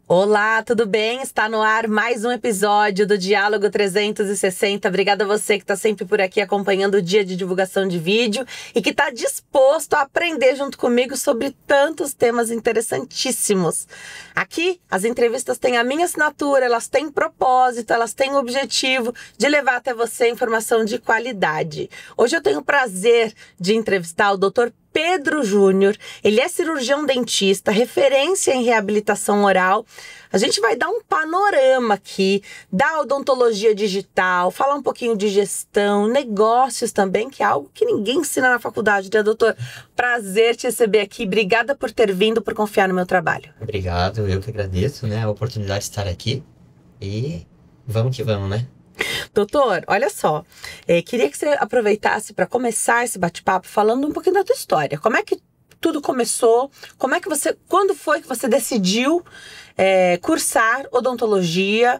Olá, tudo bem? Está no ar mais um episódio do Diálogo 360. Obrigada a você que está sempre por aqui acompanhando o dia de divulgação de vídeo e que está disposto a aprender junto comigo sobre tantos temas interessantíssimos. Aqui, as entrevistas têm a minha assinatura, elas têm propósito, elas têm o objetivo de levar até você informação de qualidade. Hoje eu tenho o prazer de entrevistar o Dr. Pedro Júnior. Ele é cirurgião dentista, referência em reabilitação oral. A gente vai dar um panorama aqui da odontologia digital, falar um pouquinho de gestão, negócios também, que é algo que ninguém ensina na faculdade, né, doutor? Prazer te receber aqui. Obrigada por ter vindo, por confiar no meu trabalho. Obrigado, eu que agradeço, né, a oportunidade de estar aqui. E vamos que vamos, né? Doutor, olha só, queria que você aproveitasse para começar esse bate-papo falando um pouquinho da tua história. Como é que tudo começou? Quando foi que você decidiu cursar odontologia?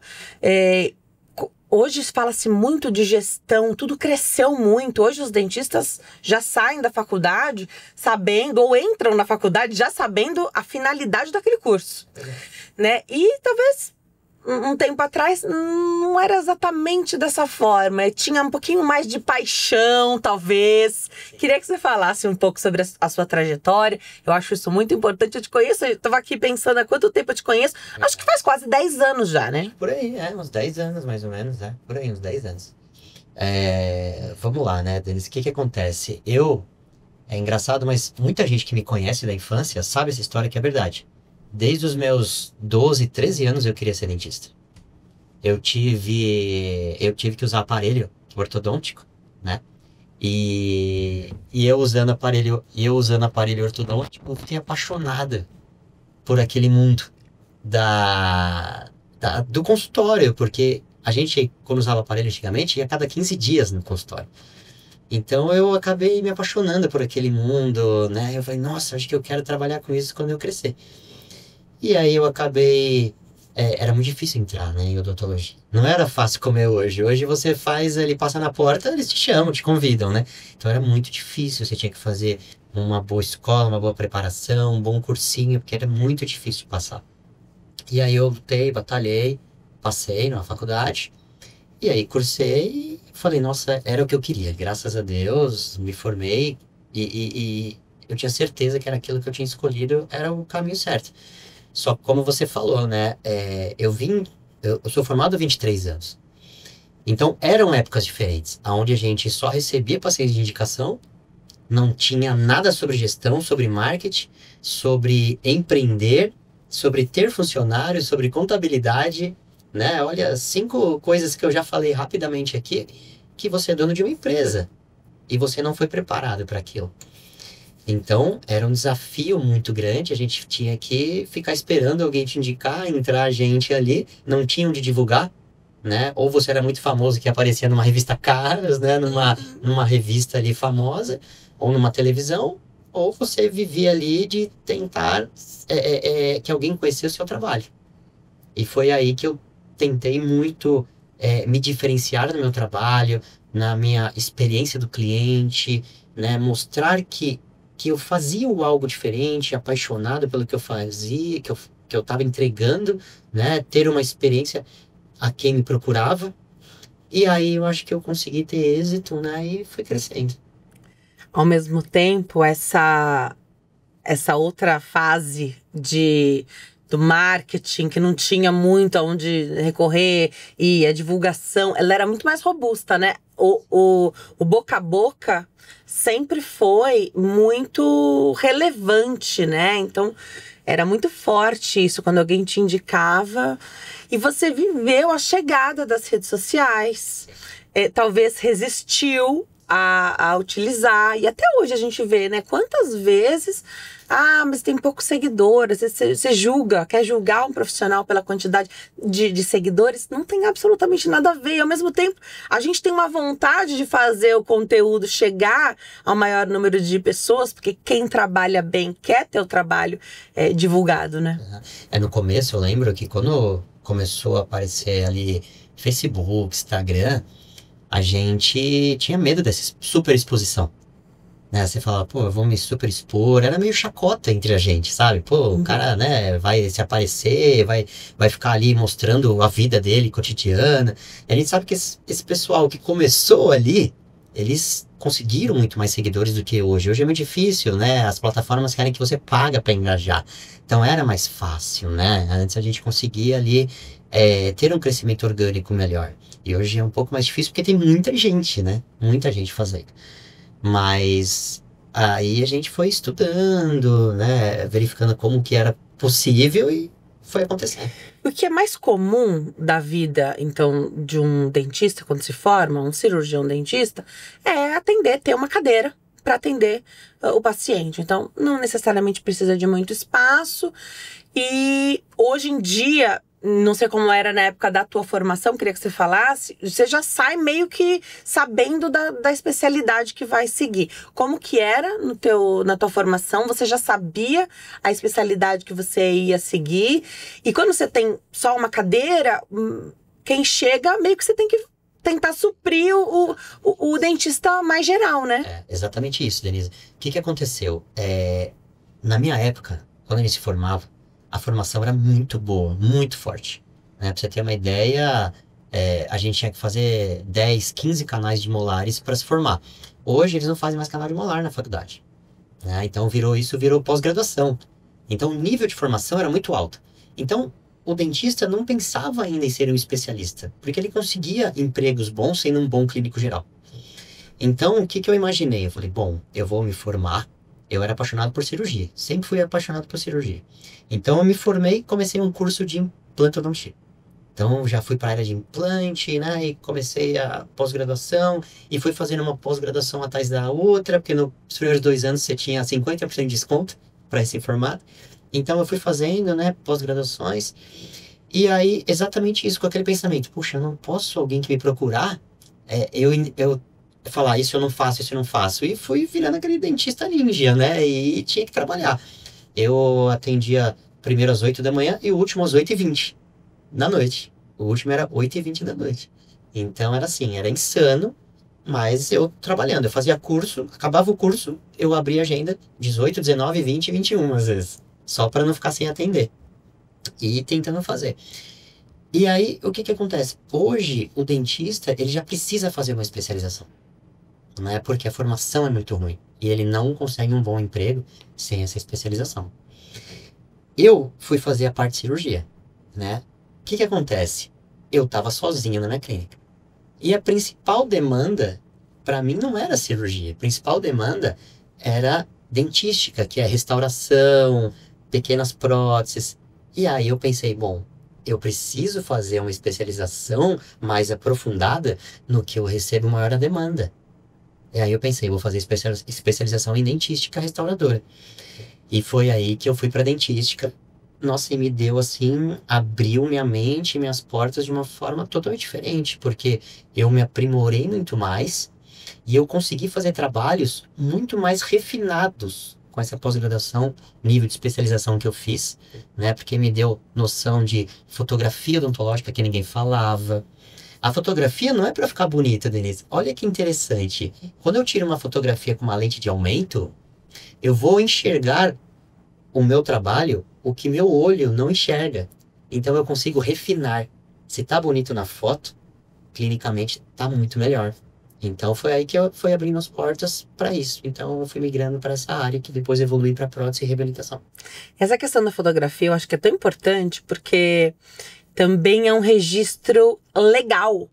Hoje fala-se muito de gestão, tudo cresceu muito. Hoje os dentistas já saem da faculdade sabendo, ou entram na faculdade já sabendo a finalidade daquele curso, né? E talvez um tempo atrás não era exatamente dessa forma, tinha um pouquinho mais de paixão, talvez. Queria que você falasse um pouco sobre a sua trajetória. Eu acho isso muito importante. Eu te conheço, eu estava aqui pensando há quanto tempo eu te conheço. Acho que faz quase 10 anos já, né? Por aí, uns 10 anos mais ou menos, por aí, uns 10 anos. Vamos lá, né, Denis, o que acontece? É engraçado, mas muita gente que me conhece da infância sabe essa história que é verdade. Desde os meus 12, 13 anos eu queria ser dentista. Eu tive que usar aparelho ortodôntico, né? E eu usando aparelho ortodôntico, eu fiquei apaixonada por aquele mundo do consultório, porque a gente, quando usava aparelho antigamente, ia a cada 15 dias no consultório. Então eu acabei me apaixonando por aquele mundo, né? Eu falei, nossa, acho que eu quero trabalhar com isso quando eu crescer. E aí eu acabei... era muito difícil entrar, né, em odontologia. Não era fácil como é hoje. Hoje você faz, ele passa na porta, eles te chamam, te convidam, né? Então era muito difícil, você tinha que fazer uma boa escola, uma boa preparação, um bom cursinho, porque era muito difícil passar. E aí eu lutei, batalhei, passei na faculdade, e aí cursei e falei, nossa, era o que eu queria. Graças a Deus, me formei e eu tinha certeza que era aquilo que eu tinha escolhido, era o caminho certo. Só que, como você falou, né, eu sou formado há 23 anos. Então, eram épocas diferentes, onde a gente só recebia pacientes de indicação, não tinha nada sobre gestão, sobre marketing, sobre empreender, sobre ter funcionários, sobre contabilidade, né? Olha, 5 coisas que eu já falei rapidamente aqui, que você é dono de uma empresa e você não foi preparado para aquilo. Então, era um desafio muito grande, a gente tinha que ficar esperando alguém te indicar, entrar gente ali, não tinha onde divulgar, né? Ou você era muito famoso que aparecia numa revista Caras, né? Numa revista ali famosa, ou numa televisão, ou você vivia ali de tentar que alguém conhecesse o seu trabalho. E foi aí que eu tentei muito me diferenciar do meu trabalho, na minha experiência do cliente, né? Mostrar que eu fazia algo diferente, apaixonado pelo que eu fazia, que eu estava entregando, né? Ter uma experiência a quem me procurava. E aí eu acho que eu consegui ter êxito, né? E fui crescendo. Ao mesmo tempo, essa outra fase do marketing, que não tinha muito aonde recorrer, e a divulgação, ela era muito mais robusta, né? O boca a boca sempre foi muito relevante, né? Então, era muito forte isso quando alguém te indicava. E você viveu a chegada das redes sociais, talvez resistiu a utilizar. E até hoje a gente vê, né? Quantas vezes... mas tem poucos seguidores. Você quer julgar um profissional pela quantidade de seguidores? Não tem absolutamente nada a ver. Ao mesmo tempo, a gente tem uma vontade de fazer o conteúdo chegar ao maior número de pessoas, porque quem trabalha bem quer ter o trabalho divulgado, né? No começo, eu lembro que quando começou a aparecer ali Facebook, Instagram, a gente tinha medo dessa super exposição. né? Você fala, pô, eu vou me super expor. Era meio chacota entre a gente, sabe? Pô, o cara, né, vai se aparecer, vai ficar ali mostrando a vida dele cotidiana. E a gente sabe que esse pessoal que começou ali, eles conseguiram muito mais seguidores do que hoje. Hoje é muito difícil, né? As plataformas querem que você paga para engajar. Então era mais fácil, né? Antes a gente conseguia ali ter um crescimento orgânico melhor. E hoje é um pouco mais difícil porque tem muita gente, né? Muita gente fazendo. Mas aí a gente foi estudando, né? Verificando como que era possível e foi acontecendo. O que é mais comum da vida, então, de um dentista quando se forma, um cirurgião dentista, é atender, ter uma cadeira para atender o paciente. Então, não necessariamente precisa de muito espaço. E hoje em dia, não sei como era na época da tua formação, queria que você falasse, você já sai meio que sabendo da especialidade que vai seguir. Como que era na tua formação? Você já sabia a especialidade que você ia seguir? E quando você tem só uma cadeira, quem chega, meio que você tem que tentar suprir o dentista mais geral, né? É exatamente isso, Denise. O que aconteceu? Na minha época, quando a gente se formava, a formação era muito boa, muito forte. Né? Pra você ter uma ideia, a gente tinha que fazer 10, 15 canais de molares para se formar. Hoje eles não fazem mais canal de molar na faculdade. Né? Então virou pós-graduação. Então o nível de formação era muito alto. Então o dentista não pensava ainda em ser um especialista, porque ele conseguia empregos bons sendo um bom clínico geral. Então o que eu imaginei? Eu falei, bom, eu vou me formar. Eu era apaixonado por cirurgia, sempre fui apaixonado por cirurgia. Então eu me formei e comecei um curso de implantodontia. Então já fui para a área de implante, né? E comecei a pós-graduação e fui fazendo uma pós-graduação atrás da outra, porque nos primeiros 2 anos você tinha 50% de desconto para esse formato. Então eu fui fazendo, né, pós-graduações. E aí, exatamente isso, com aquele pensamento, puxa, eu não posso alguém que me procurar, eu falar isso eu não faço, isso eu não faço. E fui virando aquele dentista ninja, né? E tinha que trabalhar. Eu atendia primeiro às 8 da manhã e o último às 8h20 da noite. O último era 8h20 da noite. Então era assim, era insano, mas eu trabalhando. Eu fazia curso, acabava o curso, eu abria a agenda 18, 19, 20 e 21 às vezes. Só para não ficar sem atender. E tentando fazer. E aí, o que acontece? Hoje, o dentista, ele já precisa fazer uma especialização. Né? Porque a formação é muito ruim. E ele não consegue um bom emprego sem essa especialização. Eu fui fazer a parte de cirurgia, né? O que acontece? Eu estava sozinho na minha clínica. E a principal demanda, para mim, não era cirurgia. A principal demanda era dentística, que é restauração, pequenas próteses. E aí eu pensei, bom, eu preciso fazer uma especialização mais aprofundada no que eu recebo maior a demanda. E aí eu pensei, vou fazer especialização em dentística restauradora. E foi aí que eu fui para dentística. Nossa, e me deu assim, abriu minha mente, minhas portas de uma forma totalmente diferente, porque eu me aprimorei muito mais e eu consegui fazer trabalhos muito mais refinados com essa pós-graduação, nível de especialização que eu fiz, né? Porque me deu noção de fotografia odontológica que ninguém falava. A fotografia não é para ficar bonita, Denise. Olha que interessante. Quando eu tiro uma fotografia com uma lente de aumento, eu vou enxergar o meu trabalho, o que meu olho não enxerga. Então eu consigo refinar. Se tá bonito na foto, clinicamente tá muito melhor. Então foi aí que eu fui abrindo as portas para isso. Então eu fui migrando para essa área que depois evolui para prótese e reabilitação. Essa questão da fotografia eu acho que é tão importante porque também é um registro legal.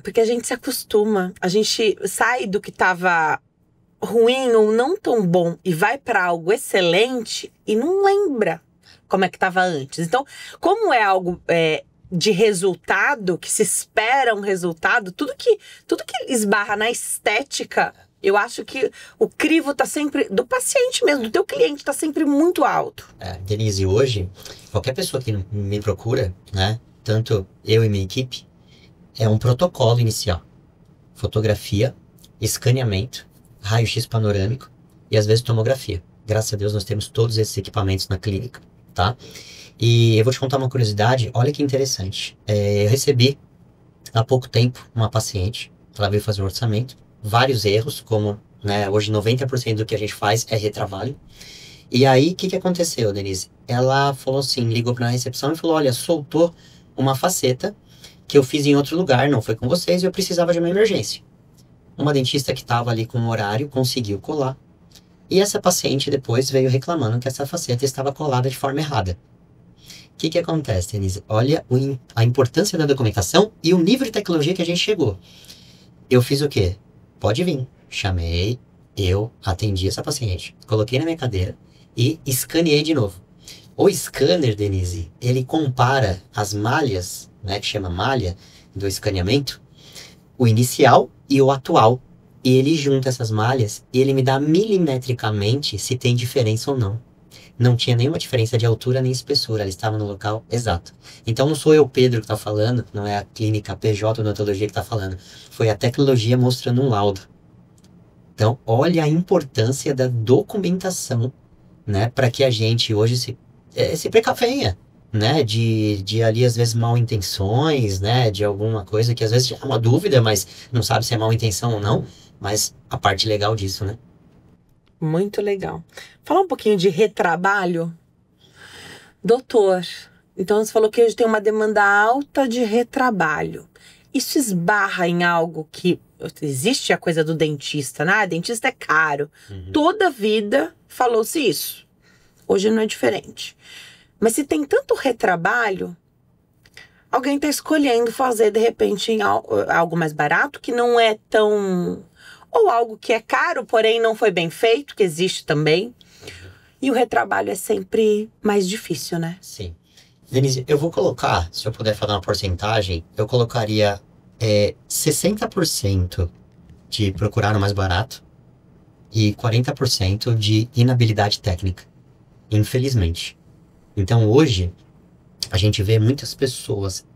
Porque a gente se acostuma, a gente sai do que estava ruim ou não tão bom e vai para algo excelente e não lembra como é que estava antes. Então, como é algo de resultado, que se espera um resultado, tudo que esbarra na estética, eu acho que o crivo tá sempre, do paciente mesmo, do teu cliente, tá sempre muito alto. Denise, hoje, qualquer pessoa que me procura, né, tanto eu e minha equipe, é um protocolo inicial. Fotografia, escaneamento, raio-x panorâmico e às vezes tomografia. Graças a Deus nós temos todos esses equipamentos na clínica, tá? E eu vou te contar uma curiosidade, olha que interessante. Eu recebi há pouco tempo uma paciente, ela veio fazer um orçamento, vários erros, como né? Hoje 90% do que a gente faz é retrabalho. E aí, o que aconteceu, Denise? Ela falou assim, ligou pra recepção e falou, olha, soltou uma faceta que eu fiz em outro lugar, não foi com vocês, e eu precisava de uma emergência. Uma dentista que estava ali com o horário conseguiu colar. E essa paciente depois veio reclamando que essa faceta estava colada de forma errada. O que acontece, Denise? Olha a importância da documentação e o nível de tecnologia que a gente chegou. Eu fiz o quê? Pode vir. Chamei, eu atendi essa paciente, coloquei na minha cadeira e escaneei de novo. O scanner, Denise, ele compara as malhas, né, que chama malha do escaneamento, o inicial e o atual. E ele junta essas malhas e ele me dá milimetricamente se tem diferença ou não. Não tinha nenhuma diferença de altura nem espessura, ela estava no local exato. Então não sou eu, Pedro, que está falando, não é a clínica PJ Odontologia que está falando. Foi a tecnologia mostrando um laudo. Então, olha a importância da documentação, né, para que a gente hoje se precavenha, né, de ali às vezes mal intenções, né, de alguma coisa que às vezes é uma dúvida, mas não sabe se é mal intenção ou não, mas a parte legal disso, né? Muito legal. Falar um pouquinho de retrabalho. Doutor, então você falou que hoje tem uma demanda alta de retrabalho. Isso esbarra em algo que... Existe a coisa do dentista, né? Ah, dentista é caro. Toda a vida falou-se isso. Hoje não é diferente. Mas se tem tanto retrabalho, alguém está escolhendo fazer, de repente, em algo mais barato, que não é tão... Ou algo que é caro, porém não foi bem feito, que existe também. E o retrabalho é sempre mais difícil, né? Sim. Denise, eu vou colocar, se eu puder falar uma porcentagem, eu colocaria 60% de procurar o mais barato e 40% de inabilidade técnica, infelizmente. Então hoje, a gente vê muitas pessoas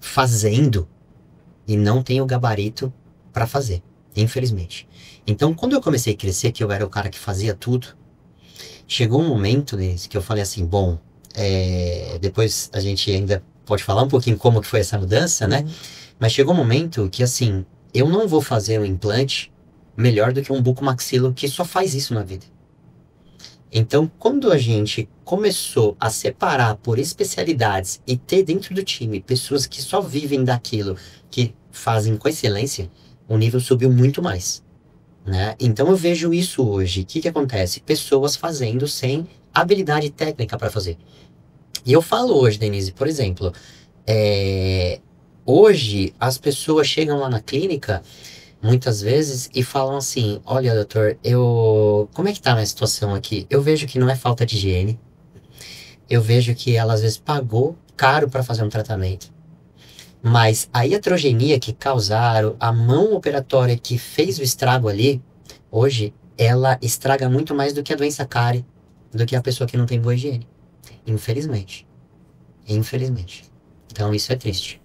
fazendo e não tem o gabarito para fazer, infelizmente. Então quando eu comecei a crescer, que eu era o cara que fazia tudo, chegou um momento, Denise, que eu falei assim, bom, depois a gente ainda pode falar um pouquinho como que foi essa mudança, né? Mas chegou um momento que, assim, eu não vou fazer um implante melhor do que um bucomaxilo que só faz isso na vida. Então, quando a gente começou a separar por especialidades e ter dentro do time pessoas que só vivem daquilo, que fazem com excelência, o nível subiu muito mais, né? Então eu vejo isso hoje. O que acontece? Pessoas fazendo sem habilidade técnica para fazer. E eu falo hoje, Denise, por exemplo, hoje as pessoas chegam lá na clínica, muitas vezes, e falam assim, olha, doutor, como é que tá a minha situação aqui? Eu vejo que não é falta de higiene, eu vejo que ela às vezes pagou caro para fazer um tratamento, mas a iatrogenia que causaram, a mão operatória que fez o estrago ali, hoje, ela estraga muito mais do que a doença cárie, do que a pessoa que não tem boa higiene. Infelizmente. Infelizmente. Então isso é triste.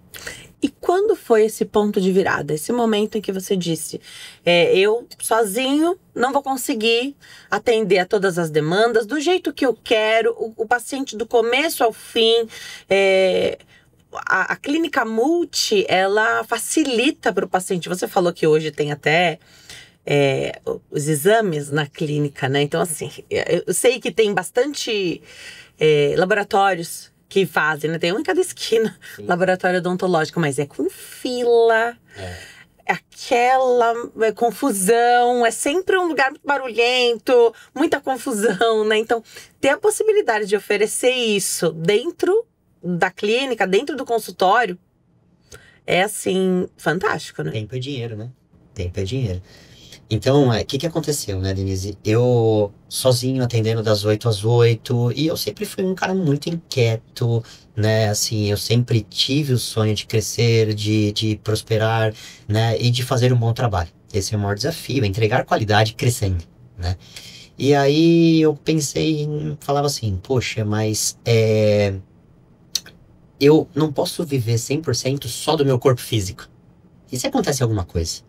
E quando foi esse ponto de virada? Esse momento em que você disse, eu sozinho não vou conseguir atender a todas as demandas do jeito que eu quero, o paciente do começo ao fim. A clínica multi, ela facilita para o paciente. Você falou que hoje tem até os exames na clínica, né? Então, assim, eu sei que tem bastante laboratórios que fazem, né? Tem um em cada esquina, sim, laboratório odontológico, mas é com fila, aquela confusão, é sempre um lugar muito barulhento, muita confusão, né? Então, ter a possibilidade de oferecer isso dentro da clínica, dentro do consultório, é assim, fantástico, né? Tempo é dinheiro, né? Tempo é dinheiro. Então, o que aconteceu, né, Denise? Eu sozinho atendendo das 8 às 8, e eu sempre fui um cara muito inquieto, né? Assim, eu sempre tive o sonho de crescer, de prosperar, né? E de fazer um bom trabalho. Esse é o maior desafio, entregar qualidade crescendo, né? E aí eu pensei, falava assim, poxa, mas eu não posso viver 100% só do meu corpo físico. E se acontece alguma coisa?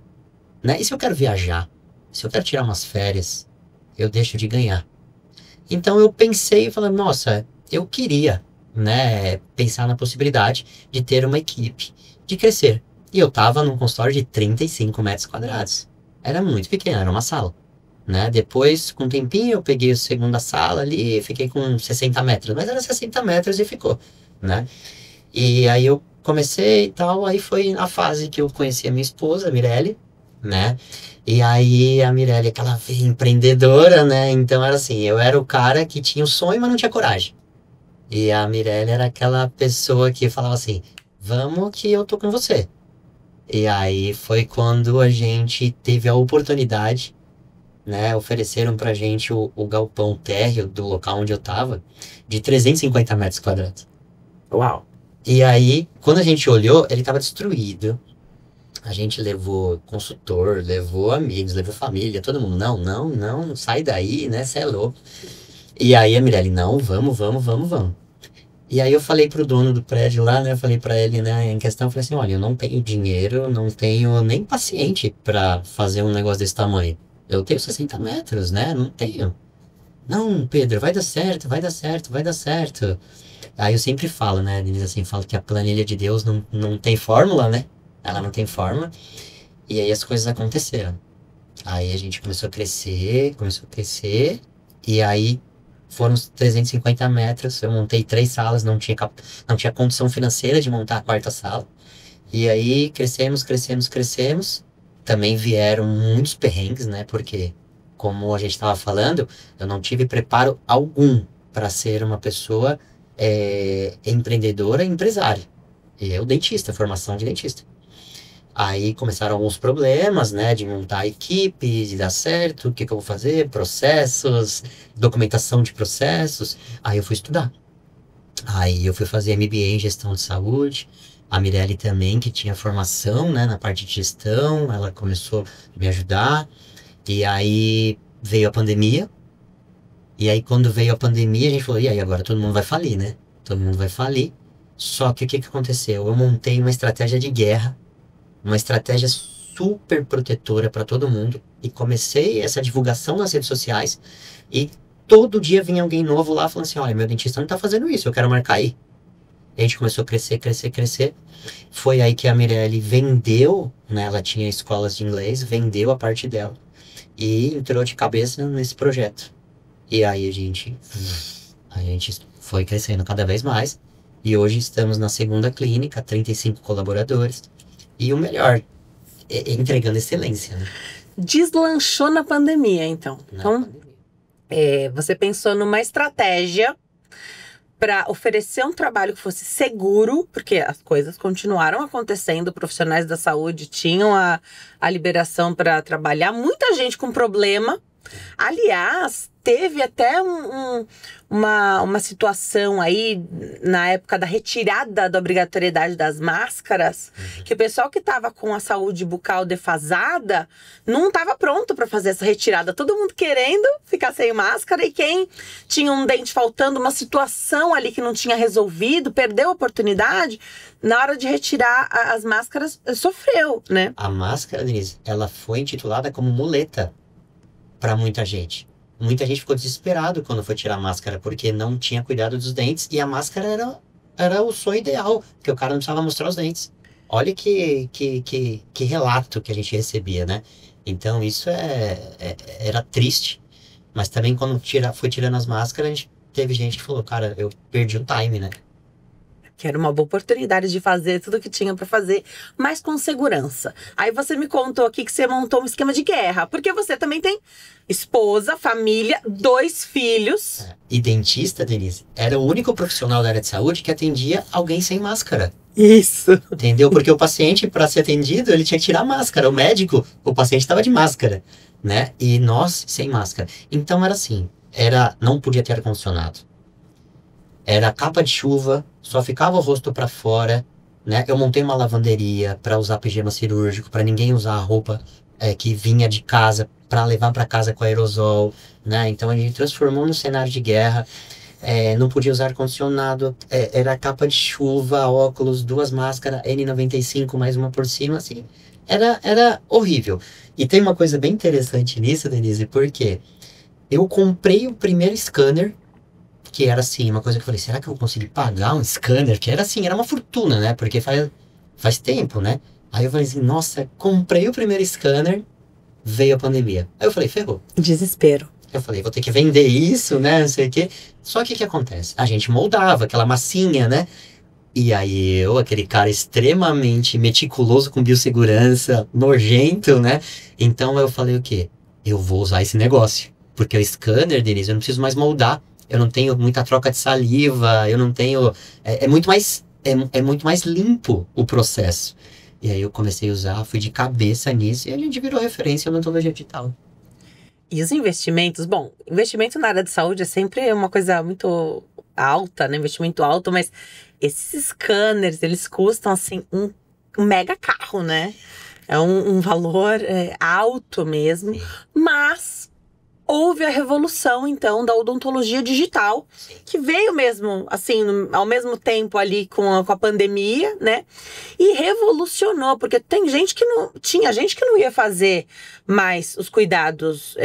Né? E se eu quero viajar, se eu quero tirar umas férias, eu deixo de ganhar. Então eu pensei e falei, nossa, eu queria, né, pensar na possibilidade de ter uma equipe, de crescer. E eu tava num consultório de 35 metros quadrados. era muito pequena, era uma sala, né? Depois, com um tempinho, eu peguei a segunda sala ali, fiquei com 60 metros, mas era 60 metros e ficou, né? E aí eu comecei e tal, aí foi a fase que eu conheci a minha esposa, a Mirelle, né? E aí a Mirelle, aquela empreendedora, né? Então era assim, eu era o cara que tinha o sonho, mas não tinha coragem. E a Mirelle era aquela pessoa que falava assim, vamos que eu tô com você. E aí foi quando a gente teve a oportunidade, né? Ofereceram pra gente o galpão térreo do local onde eu tava, de 350 metros quadrados. Uau. E aí, quando a gente olhou, ele tava destruído. A gente levou consultor, levou amigos, levou família, todo mundo. Não, não, não, sai daí, né? Cê é louco. E aí a Mirelle, não, vamos, vamos, vamos, vamos. E aí eu falei pro dono do prédio lá, né? Eu falei pra ele, né, em questão, eu falei assim, olha, eu não tenho dinheiro, não tenho nem paciente pra fazer um negócio desse tamanho. Eu tenho 60 metros, né? Não tenho. Não, Pedro, vai dar certo, vai dar certo, vai dar certo. Aí eu sempre falo, né, Denise, assim, falo que a planilha de Deus não tem fórmula, né? Ela não tem fórmula. E aí as coisas aconteceram. Aí a gente começou a crescer. E aí foram os 350 metros. Eu montei 3 salas, não tinha condição financeira de montar a quarta sala. E aí crescemos, crescemos, crescemos. Também vieram muitos perrengues, né? Porque, como a gente estava falando, eu não tive preparo algum para ser uma pessoa empreendedora e empresária. E eu, dentista, formação de dentista. Aí começaram alguns problemas, né, de montar a equipe, de dar certo, o que que eu vou fazer, processos, documentação de processos. Aí eu fui estudar. Aí eu fui fazer MBA em gestão de saúde. A Mirelle também, que tinha formação, né, na parte de gestão, ela começou a me ajudar. E aí veio a pandemia. E aí quando veio a pandemia, a gente falou, e aí agora todo mundo vai falir, né? Todo mundo vai falir. Só que o que que aconteceu? Eu montei uma estratégia de guerra, uma estratégia super protetora para todo mundo e comecei essa divulgação nas redes sociais e todo dia vinha alguém novo lá falando assim, olha, meu dentista não tá fazendo isso, eu quero marcar aí. E a gente começou a crescer, crescer, crescer. Foi aí que a Mirelle vendeu, né? Ela tinha escolas de inglês, vendeu a parte dela e entrou de cabeça nesse projeto. E aí a gente foi crescendo cada vez mais e hoje estamos na segunda clínica, 35 colaboradores. E o melhor, entregando excelência, né? Deslanchou na pandemia, então. Então, você pensou numa estratégia para oferecer um trabalho que fosse seguro, porque as coisas continuaram acontecendo, profissionais da saúde tinham a liberação para trabalhar, muita gente com problema. Aliás, teve até uma situação aí na época da retirada da obrigatoriedade das máscaras, que o pessoal que estava com a saúde bucal defasada não estava pronto para fazer essa retirada. Todo mundo querendo ficar sem máscara e quem tinha um dente faltando, uma situação ali que não tinha resolvido, perdeu a oportunidade, na hora de retirar as máscaras, sofreu, né? A máscara, Denise, ela foi intitulada como muleta para muita gente. Muita gente ficou desesperado quando foi tirar a máscara, porque não tinha cuidado dos dentes, e a máscara era o sonho ideal, porque o cara não precisava mostrar os dentes. Olha que relato que a gente recebia, né? Então isso era triste, mas também quando foi tirando as máscaras, a gente teve gente que falou, cara, eu perdi o time, né? Que era uma boa oportunidade de fazer tudo que tinha pra fazer, mas com segurança. Aí você me contou aqui que você montou um esquema de guerra, porque você também tem esposa, família, 2 filhos. E dentista, Denise, era o único profissional da área de saúde que atendia alguém sem máscara. Isso. Entendeu? Porque o paciente, para ser atendido, ele tinha que tirar a máscara. O médico, o paciente estava de máscara, né? E nós sem máscara. Então era assim, não podia ter ar-condicionado. Era capa de chuva, só ficava o rosto para fora, né? Eu montei uma lavanderia para usar pijama cirúrgico, para ninguém usar a roupa que vinha de casa para levar para casa com aerosol, né? Então a gente transformou no cenário de guerra. Não podia usar ar-condicionado, era capa de chuva, óculos, 2 máscaras, N95 mais uma por cima, assim. Era horrível. E tem uma coisa bem interessante nisso, Denise, porque eu comprei o primeiro scanner, que era assim, uma coisa que eu falei, será que eu vou conseguir pagar um scanner? Que era assim, era uma fortuna, né? Porque faz tempo, né? Aí eu falei assim, nossa, comprei o primeiro scanner, veio a pandemia. Aí eu falei, ferrou. Desespero. Eu falei, vou ter que vender isso, né? Não sei o quê. Só que o que acontece? A gente moldava aquela massinha, né? E aí eu, aquele cara extremamente meticuloso com biossegurança, nojento, né? Então eu falei o quê? Eu vou usar esse negócio. Porque o scanner, Denise, eu não preciso mais moldar. Eu não tenho muita troca de saliva, eu não tenho... É muito mais... É muito mais limpo o processo. E aí eu comecei a usar, fui de cabeça nisso e a gente virou referência na odontologia digital. E os investimentos? Bom, investimento na área de saúde é sempre uma coisa muito alta, né? Investimento alto, mas esses scanners, eles custam, assim, um mega carro, né? É um valor alto mesmo, Sim. mas houve a revolução, então, da odontologia digital, que veio mesmo, assim, ao mesmo tempo ali com a pandemia, né? E revolucionou, porque tem gente que não... Tinha gente que não ia fazer mais os cuidados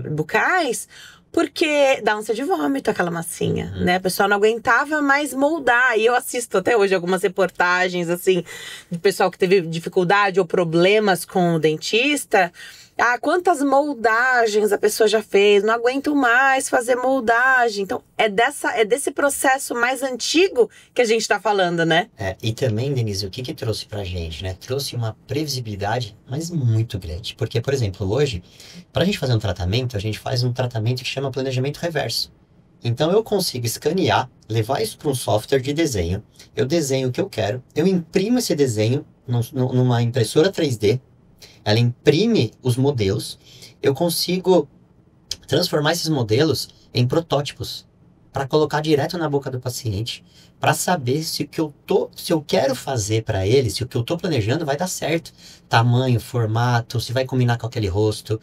bucais, porque dá ânsia de vômito aquela massinha, né? A pessoa não aguentava mais moldar. E eu assisto até hoje algumas reportagens, assim, de pessoal que teve dificuldade ou problemas com o dentista. Ah, quantas moldagens a pessoa já fez, não aguento mais fazer moldagem. Então, é desse processo mais antigo que a gente tá falando, né? E também, Denise, o que trouxe pra gente, né? Trouxe uma previsibilidade, mas muito grande. Porque, por exemplo, hoje, pra gente fazer um tratamento, a gente faz um tratamento que chama planejamento reverso. Então, eu consigo escanear, levar isso para um software de desenho, eu desenho o que eu quero, eu imprimo esse desenho numa impressora 3D, ela imprime os modelos, eu consigo transformar esses modelos em protótipos para colocar direto na boca do paciente, para saber se eu quero fazer para ele, se o que eu estou planejando vai dar certo, tamanho, formato, se vai combinar com aquele rosto.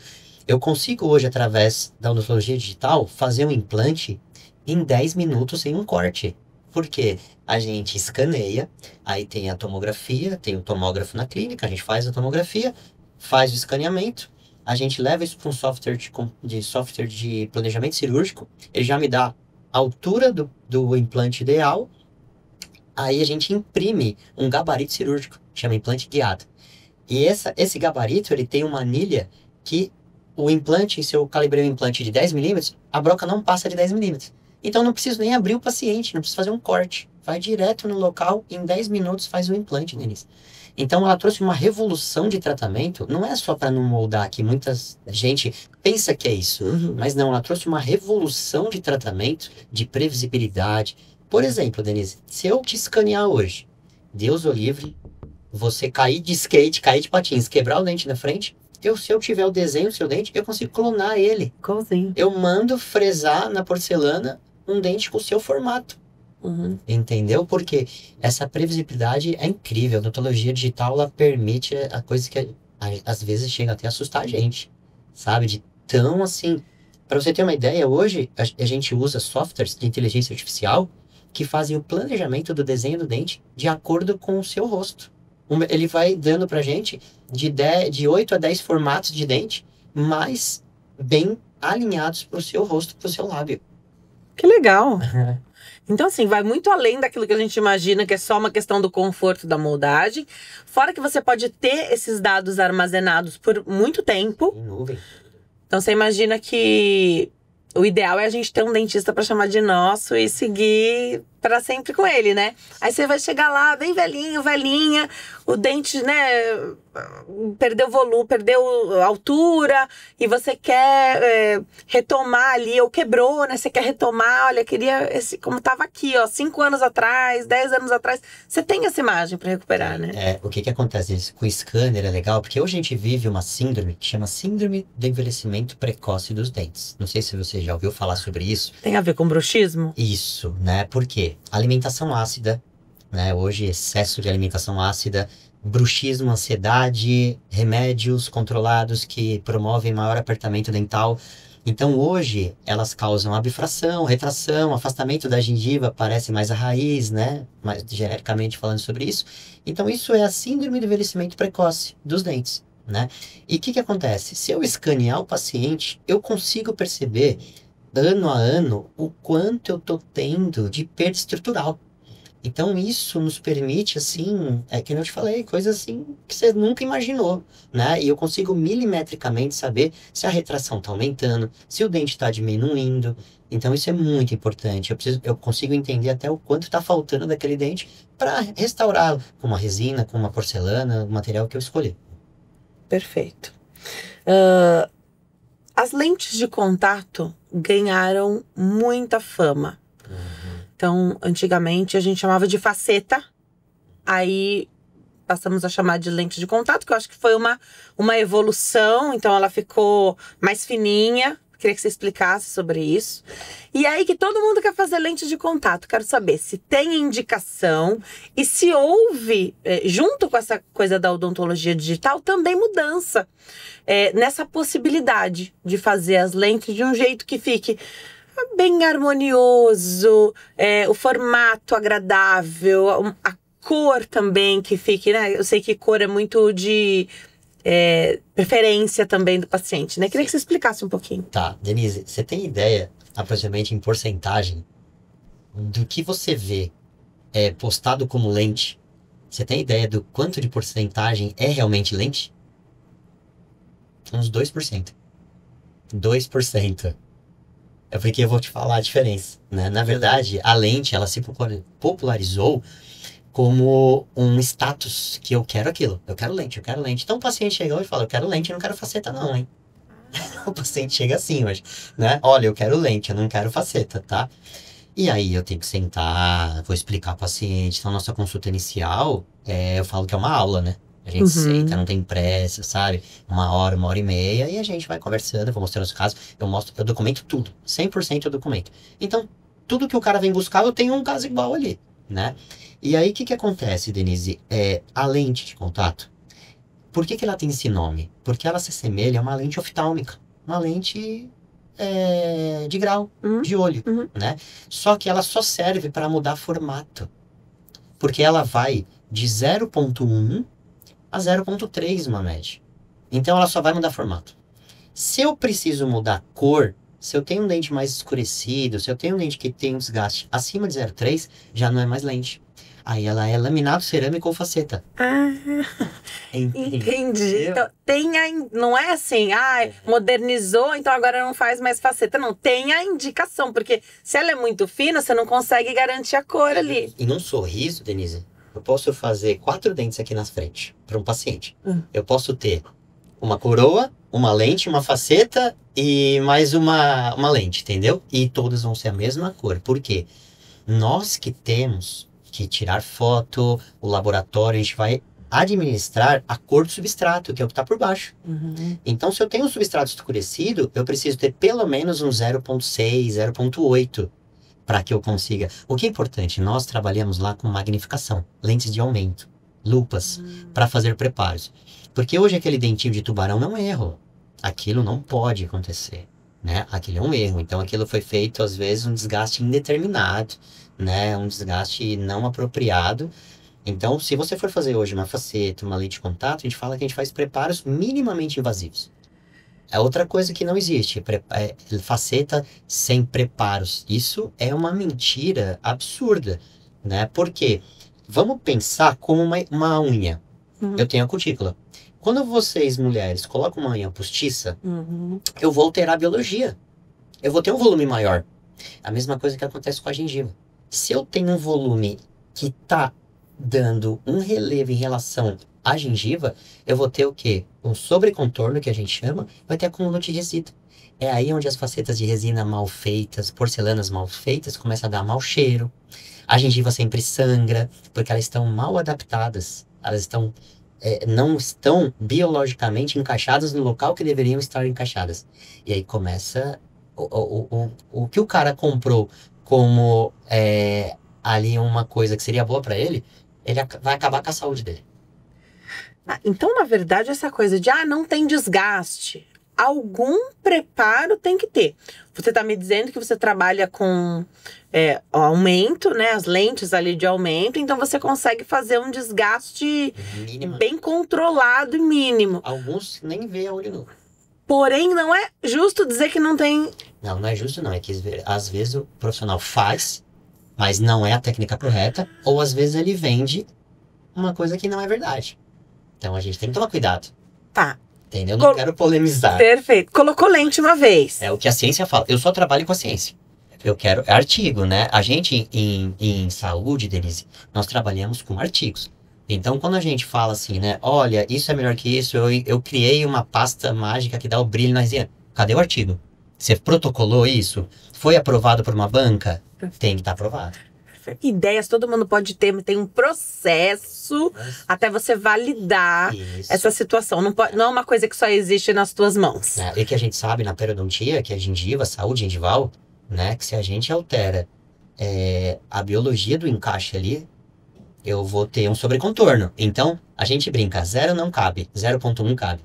Eu consigo hoje, através da odontologia digital, fazer um implante em 10 minutos sem um corte. Porque a gente escaneia, aí tem a tomografia, tem o tomógrafo na clínica, a gente faz a tomografia, faz o escaneamento, a gente leva isso para um software de planejamento cirúrgico, ele já me dá a altura do implante ideal, aí a gente imprime um gabarito cirúrgico, chama implante guiado. E esse gabarito, ele tem uma anilha que o implante, se eu calibrei um implante de 10 milímetros, a broca não passa de 10 milímetros. Então não preciso nem abrir o paciente, não preciso fazer um corte. Vai direto no local, em 10 minutos faz o implante, Denise. Então ela trouxe uma revolução de tratamento, não é só para não moldar, que muita gente pensa que é isso, mas não, ela trouxe uma revolução de tratamento, de previsibilidade. Por exemplo, Denise, se eu te escanear hoje, Deus o livre, você cair de skate, cair de patins, quebrar o dente na frente, se eu tiver o desenho do seu dente, eu consigo clonar ele. Igualzinho. Eu mando fresar na porcelana um dente com o seu formato. Entendeu? Porque essa previsibilidade é incrível. A odontologia digital, ela permite a coisa que às vezes chega até a assustar a gente, sabe? De tão assim... Para você ter uma ideia, hoje a gente usa softwares de inteligência artificial que fazem o planejamento do desenho do dente de acordo com o seu rosto. Ele vai dando pra gente de 8 a 10 formatos de dente, mais bem alinhados pro seu rosto, pro seu lábio. Que legal! Então, assim, vai muito além daquilo que a gente imagina, que é só uma questão do conforto da moldagem. Fora que você pode ter esses dados armazenados por muito tempo. Em nuvem. Então, você imagina que o ideal é a gente ter um dentista para chamar de nosso e seguir para sempre com ele, né? Aí você vai chegar lá, bem velhinho, velhinha, o dente, né, perdeu volume, perdeu altura, e você quer retomar ali, ou quebrou, né? Você quer retomar, olha, queria como tava aqui, ó, 5 anos atrás, 10 anos atrás. Você tem essa imagem para recuperar, né? O que acontece com o scanner é legal, porque hoje a gente vive uma síndrome que chama síndrome do envelhecimento precoce dos dentes. Não sei se você já ouviu falar sobre isso. Tem a ver com bruxismo? Isso, né? Por quê? Alimentação ácida, né? Hoje, excesso de alimentação ácida, bruxismo, ansiedade, remédios controlados que promovem maior apertamento dental. Então, hoje, elas causam abfração, retração, afastamento da gengiva, parece mais a raiz, né? Mais genericamente falando sobre isso. Então, isso é a síndrome do envelhecimento precoce dos dentes, né? E o que acontece? Se eu escanear o paciente, eu consigo perceber ano a ano o quanto eu tô tendo de perda estrutural. Então isso nos permite, assim, é que eu te falei, coisas assim que você nunca imaginou, né? E eu consigo milimetricamente saber se a retração está aumentando, se o dente está diminuindo. Então isso é muito importante. Eu consigo entender até o quanto está faltando daquele dente para restaurá-lo com uma resina, com uma porcelana, o material que eu escolhi. Perfeito. As lentes de contato ganharam muita fama. Então, antigamente a gente chamava de faceta, aí passamos a chamar de lente de contato, que eu acho que foi uma evolução, então ela ficou mais fininha. Queria que você explicasse sobre isso. E aí que todo mundo quer fazer lente de contato. Quero saber se tem indicação e se houve, junto com essa coisa da odontologia digital, também mudança nessa possibilidade de fazer as lentes de um jeito que fique bem harmonioso, o formato agradável, a cor também que fique, né? Eu sei que cor é muito de preferência também do paciente, né? Queria que você explicasse um pouquinho. Tá, Denise, você tem ideia, aproximadamente em porcentagem, do que você vê postado como lente? Você tem ideia do quanto de porcentagem é realmente lente? Uns 2%. 2%. É porque eu vou te falar a diferença, né? Na verdade, a lente, ela se popularizou como um status que eu quero aquilo. Eu quero lente, eu quero lente. Então o paciente chega e fala, eu quero lente, eu não quero faceta não, hein? O paciente chega assim hoje, né? Olha, eu quero lente, eu não quero faceta, tá? E aí eu tenho que sentar, vou explicar ao paciente. Então, nossa consulta inicial, eu falo que é uma aula, né? A gente senta, não tem pressa, sabe? 1 hora e meia, e a gente vai conversando, eu vou mostrando os casos, eu documento tudo, 100% eu documento. Então, tudo que o cara vem buscar, eu tenho um caso igual ali, né? E aí, o que acontece, Denise? A lente de contato, por que ela tem esse nome? Porque ela se assemelha a uma lente oftálmica, uma lente de grau, de olho, né? Só que ela só serve para mudar formato, porque ela vai de 0,1 a 0,3 uma média. Então ela só vai mudar formato. Se eu preciso mudar cor, se eu tenho um dente mais escurecido, se eu tenho um dente que tem um desgaste acima de 0,3, já não é mais lente. Aí ela é laminado cerâmico ou faceta. Entendi. Então, não é assim, modernizou, então agora não faz mais faceta. Não, tem a indicação, porque se ela é muito fina, você não consegue garantir a cor ali. E num sorriso, Denise, eu posso fazer 4 dentes aqui na frente para um paciente. Eu posso ter uma coroa, uma lente, uma faceta e mais uma lente, entendeu? E todas vão ser a mesma cor. Por quê? Nós que temos que tirar foto, o laboratório, a gente vai administrar a cor do substrato, que é o que está por baixo. Então, se eu tenho um substrato escurecido, eu preciso ter pelo menos um 0,6, 0,8 para que eu consiga. O que é importante, nós trabalhamos lá com magnificação, lentes de aumento, lupas, para fazer preparos. Porque hoje aquele dentinho de tubarão não é um erro. Aquilo não pode acontecer, né? Aquilo é um erro. Então aquilo foi feito, às vezes, um desgaste indeterminado, né? Um desgaste não apropriado. Então, se você for fazer hoje uma faceta, uma lente de contato, a gente fala que a gente faz preparos minimamente invasivos. É outra coisa que não existe, faceta sem preparos. Isso é uma mentira absurda, né? Porque vamos pensar como uma unha. Eu tenho a cutícula. Quando vocês, mulheres, colocam uma unha postiça, eu vou alterar a biologia. Eu vou ter um volume maior. A mesma coisa que acontece com a gengiva. Se eu tenho um volume que está dando um relevo em relação à gengiva, eu vou ter o quê? Um sobrecontorno, que a gente chama, vai ter acúmulo de resina. É aí onde as facetas de resina mal feitas, porcelanas mal feitas, começam a dar mau cheiro. A gengiva sempre sangra, porque elas estão mal adaptadas. Elas não estão biologicamente encaixadas no local que deveriam estar encaixadas. E aí começa o que o cara comprou como ali uma coisa que seria boa para ele vai acabar com a saúde dele. Então, na verdade, essa coisa de não tem desgaste, algum preparo tem que ter. Você está me dizendo que você trabalha com aumento, né? As lentes ali de aumento, então você consegue fazer um desgaste bem controlado e mínimo. Alguns nem vê a olho nu. Porém, não é justo dizer que não tem... Não é justo não. É que às vezes o profissional faz, mas não é a técnica correta, ou às vezes ele vende uma coisa que não é verdade. Então a gente tem que tomar cuidado. Tá. Entendeu? Não quero polemizar. Perfeito. Colocou lente uma vez. É o que a ciência fala. Eu só trabalho com a ciência. Eu quero artigo, né? A gente em saúde, Denise, nós trabalhamos com artigos. Então, quando a gente fala assim, né? Olha, isso é melhor que isso, eu criei uma pasta mágica que dá o brilho na resina. Cadê o artigo? Você protocolou isso? Foi aprovado por uma banca? Tem que estar aprovado. Ideias todo mundo pode ter, mas tem um processo até você validar essa situação. Não é uma coisa que só existe nas tuas mãos. E que a gente sabe na periodontia, que é gengiva, saúde gengival, né? Que se a gente altera a biologia do encaixe ali, eu vou ter um sobrecontorno. Então, a gente brinca, 0 não cabe, 0,1 cabe.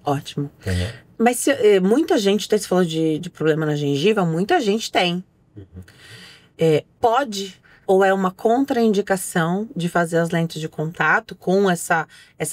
Ótimo. Entendeu? Mas muita gente, você falou de problema na gengiva, muita gente tem. Pode ou é uma contraindicação de fazer as lentes de contato com essa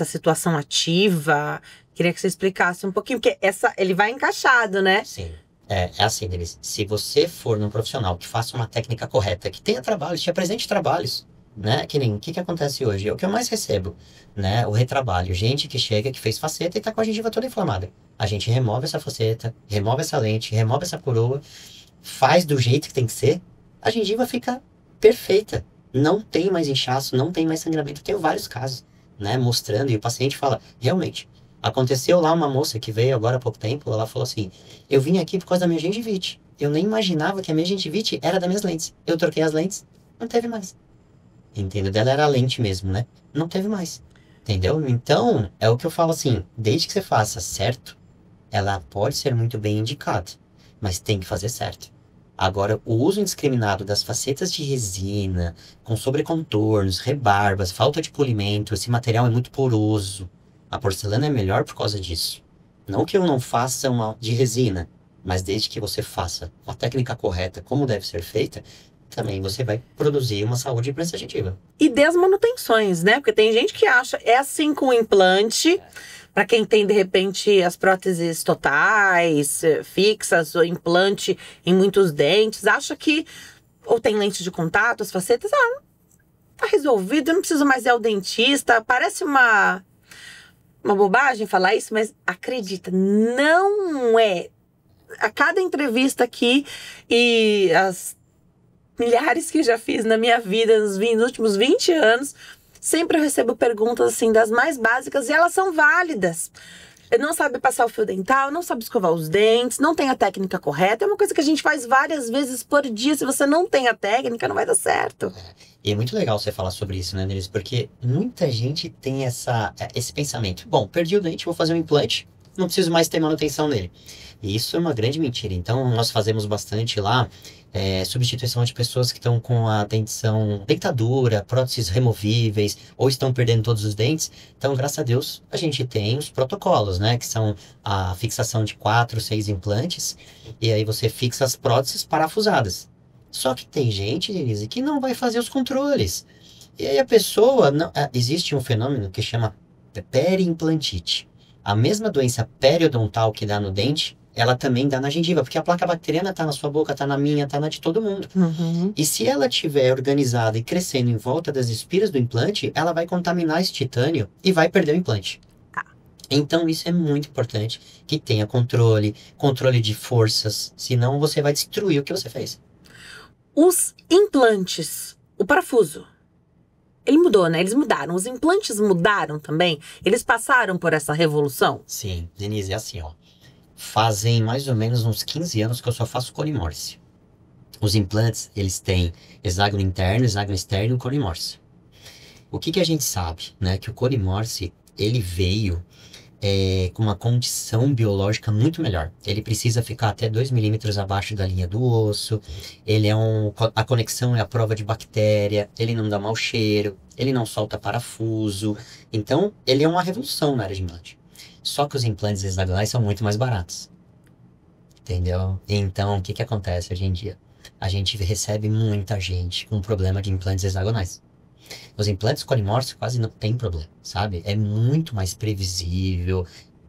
situação ativa? Queria que você explicasse um pouquinho, porque ele vai encaixado, né? Sim. É assim, Denise. Se você for num profissional que faça uma técnica correta, que tenha trabalhos, te apresente trabalhos, né? Que nem o que acontece hoje? É o que eu mais recebo, né? O retrabalho. Gente que chega, que fez faceta e tá com a gengiva toda inflamada. A gente remove essa faceta, remove essa lente, remove essa coroa, faz do jeito que tem que ser, a gengiva fica perfeita. Não tem mais inchaço, não tem mais sangramento. Eu tenho vários casos, né? Mostrando, e o paciente fala, realmente, aconteceu lá uma moça que veio agora há pouco tempo, ela falou assim, eu vim aqui por causa da minha gengivite. Eu nem imaginava que a minha gengivite era das minhas lentes. Eu troquei as lentes, não teve mais. Entendeu? Dela era a lente mesmo, né? Não teve mais. Entendeu? Então, é o que eu falo assim, desde que você faça certo, ela pode ser muito bem indicada, mas tem que fazer certo. Agora, o uso indiscriminado das facetas de resina, com sobrecontornos, rebarbas, falta de polimento, esse material é muito poroso. A porcelana é melhor por causa disso. Não que eu não faça uma de resina, mas desde que você faça uma técnica correta, como deve ser feita, também você vai produzir uma saúde prestativa. E dê as manutenções, né? Porque tem gente que acha, é assim com o implante, para quem tem, de repente, as próteses totais, fixas, ou implante em muitos dentes, acha que, ou tem lente de contato, as facetas, tá resolvido, eu não preciso mais ir ao dentista. Parece uma bobagem falar isso, mas acredita, não é. A cada entrevista aqui e as milhares que já fiz na minha vida, nos últimos 20 anos, sempre eu recebo perguntas assim, das mais básicas, e elas são válidas. Não sabe passar o fio dental, não sabe escovar os dentes, não tem a técnica correta. É uma coisa que a gente faz várias vezes por dia. Se você não tem a técnica, não vai dar certo. E é muito legal você falar sobre isso, né, Denise? Porque muita gente tem esse pensamento. Bom, perdi o dente, vou fazer um implante, não preciso mais ter manutenção nele. E isso é uma grande mentira. Então, nós fazemos bastante lá substituição de pessoas que estão com a dentadura, próteses removíveis, ou estão perdendo todos os dentes. Então, graças a Deus, a gente tem os protocolos, né? Que são a fixação de 4, 6 implantes, e aí você fixa as próteses parafusadas. Só que tem gente, Denise, que não vai fazer os controles. E aí a pessoa... existe um fenômeno que chama periimplantite. A mesma doença periodontal que dá no dente, ela também dá na gengiva, porque a placa bacteriana tá na sua boca, tá na minha, tá na de todo mundo. Uhum. E se ela estiver organizada e crescendo em volta das espiras do implante, ela vai contaminar esse titânio e vai perder o implante. Então isso é muito importante, que tenha controle de forças, senão você vai destruir o que você fez. Os implantes, o parafuso, ele mudou, né? Eles mudaram. Os implantes mudaram também? Eles passaram por essa revolução? Sim, Denise, é assim, ó. Fazem mais ou menos uns 15 anos que eu só faço cone morse. Os implantes, eles têm hexágono interno, hexágono externo e cone morse. O que a gente sabe, né? Que o cone morse, ele veio com uma condição biológica muito melhor. Ele precisa ficar até 2 milímetros abaixo da linha do osso. Ele a conexão é à prova de bactéria. Ele não dá mau cheiro. Ele não solta parafuso. Então, ele é uma revolução na área de implante. Só que os implantes hexagonais são muito mais baratos. Entendeu? Então, o que acontece hoje em dia? A gente recebe muita gente com problema de implantes hexagonais. Os implantes cone morse quase não tem problema, sabe? É muito mais previsível,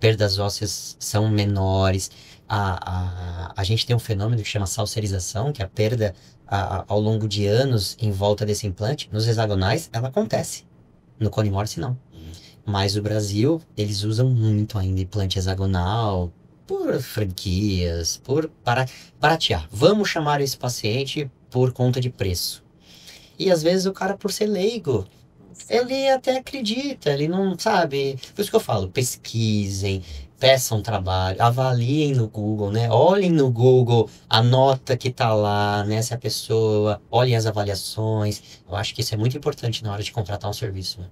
perdas ósseas são menores. A gente tem um fenômeno que chama salsarização, que é a perda ao longo de anos em volta desse implante. Nos hexagonais, ela acontece. No cone morse, não. Mas o Brasil, eles usam muito ainda implante hexagonal, por franquias, para baratear. Vamos chamar esse paciente por conta de preço. E às vezes o cara, por ser leigo, ele até acredita, ele não sabe. Por isso que eu falo, pesquisem, peçam trabalho, avaliem no Google, né? Olhem no Google a nota que tá lá, né? Se a pessoa, olhem as avaliações. Eu acho que isso é muito importante na hora de contratar um serviço, né?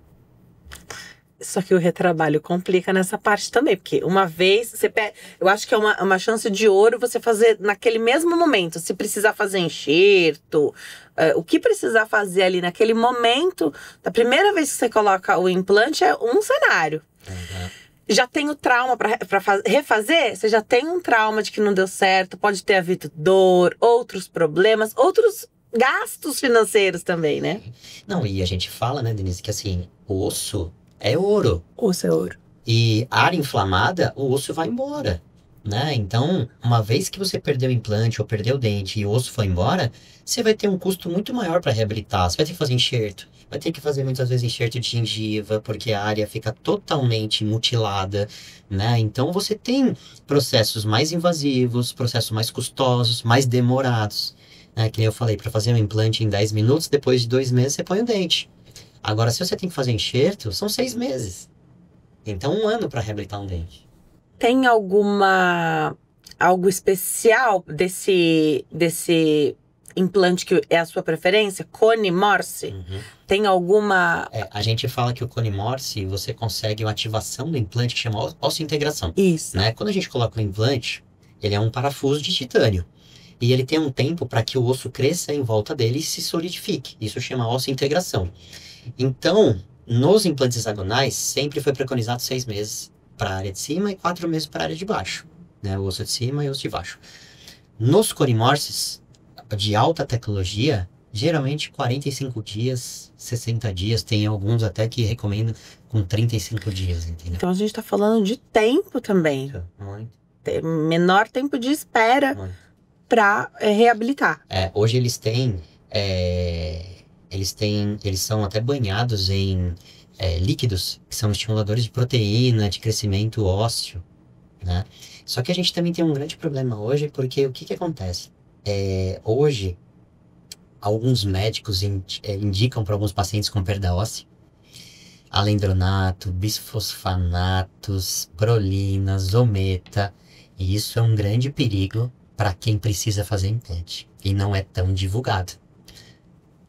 Só que o retrabalho complica nessa parte também, porque uma vez você eu acho que é uma chance de ouro você fazer naquele mesmo momento. Se precisar fazer enxerto, o que precisar fazer ali naquele momento, da primeira vez que você coloca o implante, é um cenário. Uhum. Já tem o trauma para refazer, você já tem um trauma de que não deu certo, pode ter havido dor, outros problemas, outros gastos financeiros também, né? Não, e a gente fala, né, Denise, que assim, o osso é ouro. Osso é ouro. E área inflamada, o osso vai embora, né? Então, uma vez que você perdeu o implante ou perdeu o dente e o osso foi embora, você vai ter um custo muito maior para reabilitar. Você vai ter que fazer enxerto, vai ter que fazer muitas vezes enxerto de gengiva, porque a área fica totalmente mutilada, né? Então, você tem processos mais invasivos, processos mais custosos, mais demorados, né? Que nem eu falei, para fazer um implante em 10 minutos, depois de 2 meses você põe o dente. Agora, se você tem que fazer enxerto, são 6 meses. Então, 1 ano para reabilitar um dente. Tem algo especial desse implante que é a sua preferência? Cone morse? Uhum. Tem alguma... A gente fala que o cone morse, você consegue uma ativação do implante que chama osseointegração. Isso. Né? Quando a gente coloca o implante, ele é um parafuso de titânio. E ele tem um tempo para que o osso cresça em volta dele e se solidifique. Isso chama osseointegração. Então, nos implantes hexagonais, sempre foi preconizado 6 meses para a área de cima e 4 meses para a área de baixo, né? O osso de cima e o osso de baixo. Nos cone morses, de alta tecnologia, geralmente 45 dias, 60 dias, tem alguns até que recomendam com 35 dias, entendeu? Então, a gente está falando de tempo também. Muito. Menor tempo de espera para reabilitar. Hoje eles têm... Eles são até banhados em líquidos, que são estimuladores de proteína, de crescimento ósseo, né? Só que a gente também tem um grande problema hoje, porque o que acontece? Hoje, alguns médicos indicam para alguns pacientes com perda óssea alendronato, bisfosfanatos, prolina, zometa, e isso é um grande perigo para quem precisa fazer implante, e não é tão divulgado.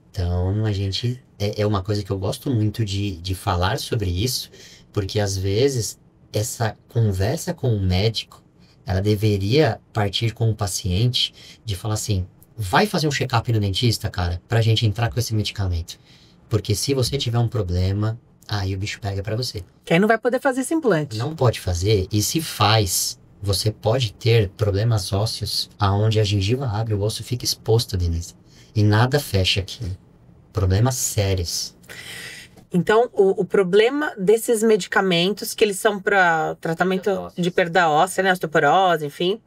Então, a gente... É uma coisa que eu gosto muito de falar sobre isso, porque às vezes essa conversa com o médico, ela deveria partir com o paciente de falar assim, vai fazer um check-up no dentista, cara, pra gente entrar com esse medicamento. Porque se você tiver um problema, aí o bicho pega pra você. Quem não vai poder fazer esse implante? Não pode fazer, e se faz, você pode ter problemas ósseos, aonde a gengiva abre, o osso fica exposto, Denise. E nada fecha aqui. Problemas sérios. Então, o problema desses medicamentos, que eles são para tratamento de perda óssea, né, osteoporose, enfim,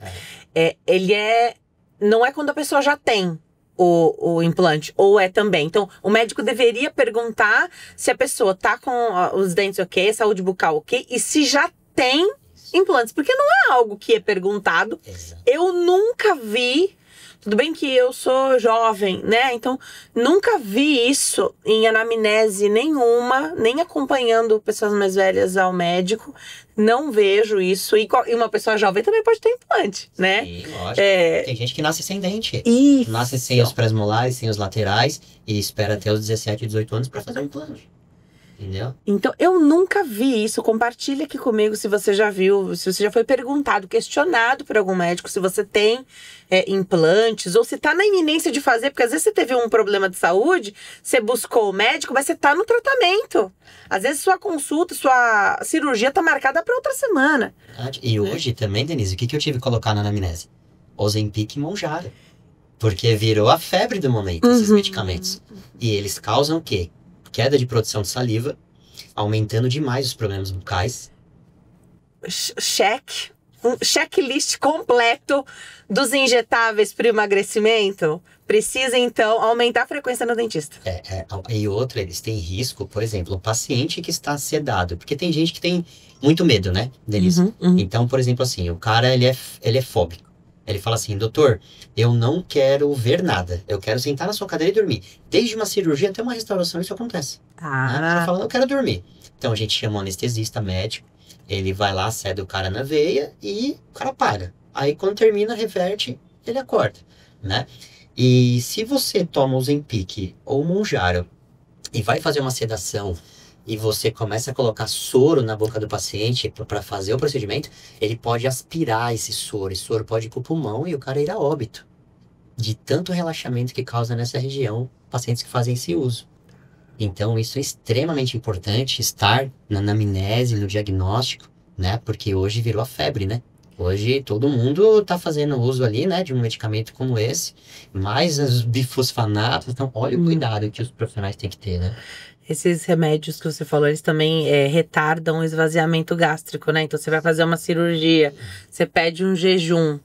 não é quando a pessoa já tem o implante, ou é também. Então, o médico deveria perguntar se a pessoa tá com os dentes ok, saúde bucal ok, e se já tem implantes, porque não é algo que é perguntado. Exato. Eu nunca vi. Tudo bem que eu sou jovem, né? Então, nunca vi isso em anamnese nenhuma, nem acompanhando pessoas mais velhas ao médico. Não vejo isso. E uma pessoa jovem também pode ter implante, né? Sim, lógico. Tem gente que nasce sem dente. Isso. Nasce sem os pré-molares, sem os laterais, e espera até os 17, 18 anos para fazer um implante. Entendeu? Então, eu nunca vi isso. Compartilha aqui comigo se você já viu, se você já foi perguntado, questionado por algum médico, se você tem implantes, ou se tá na iminência de fazer, porque às vezes você teve um problema de saúde, você buscou o médico, mas você tá no tratamento. Às vezes sua consulta, sua cirurgia tá marcada para outra semana. E hoje também, Denise, o que eu tive que colocar na anamnese? Ozempic e Mounjaro. Porque virou a febre do momento, esses medicamentos. E eles causam o quê? Queda de produção de saliva, aumentando demais os problemas bucais, cheque, um checklist completo dos injetáveis para o emagrecimento, precisa então aumentar a frequência no dentista. E outra, eles têm risco, por exemplo, o paciente que está sedado, porque tem gente que tem muito medo, né, Denise? Então, por exemplo, assim, o cara, ele é fóbico. Ele fala assim, doutor, eu não quero ver nada, eu quero sentar na sua cadeira e dormir. Desde uma cirurgia até uma restauração, isso acontece. Né? Você fala, eu quero dormir. Então, a gente chama um anestesista médico, ele vai lá, cede o cara na veia e o cara paga. Aí, quando termina, reverte, ele acorda, né? E se você toma o Ozempic ou o Mounjaro e vai fazer uma sedação e você começa a colocar soro na boca do paciente para fazer o procedimento, ele pode aspirar esse soro pode ir pro pulmão e o cara ir a óbito. De tanto relaxamento que causa nessa região, pacientes que fazem esse uso. Então, isso é extremamente importante, estar na anamnese, no diagnóstico, né? Porque hoje virou a febre, né? Hoje todo mundo está fazendo uso ali, né, de um medicamento como esse, mais os bifosfanatos. Então, olha o cuidado que os profissionais têm que ter, né? Esses remédios que você falou, eles também retardam o esvaziamento gástrico, né? Então, você vai fazer uma cirurgia, você pede um jejum.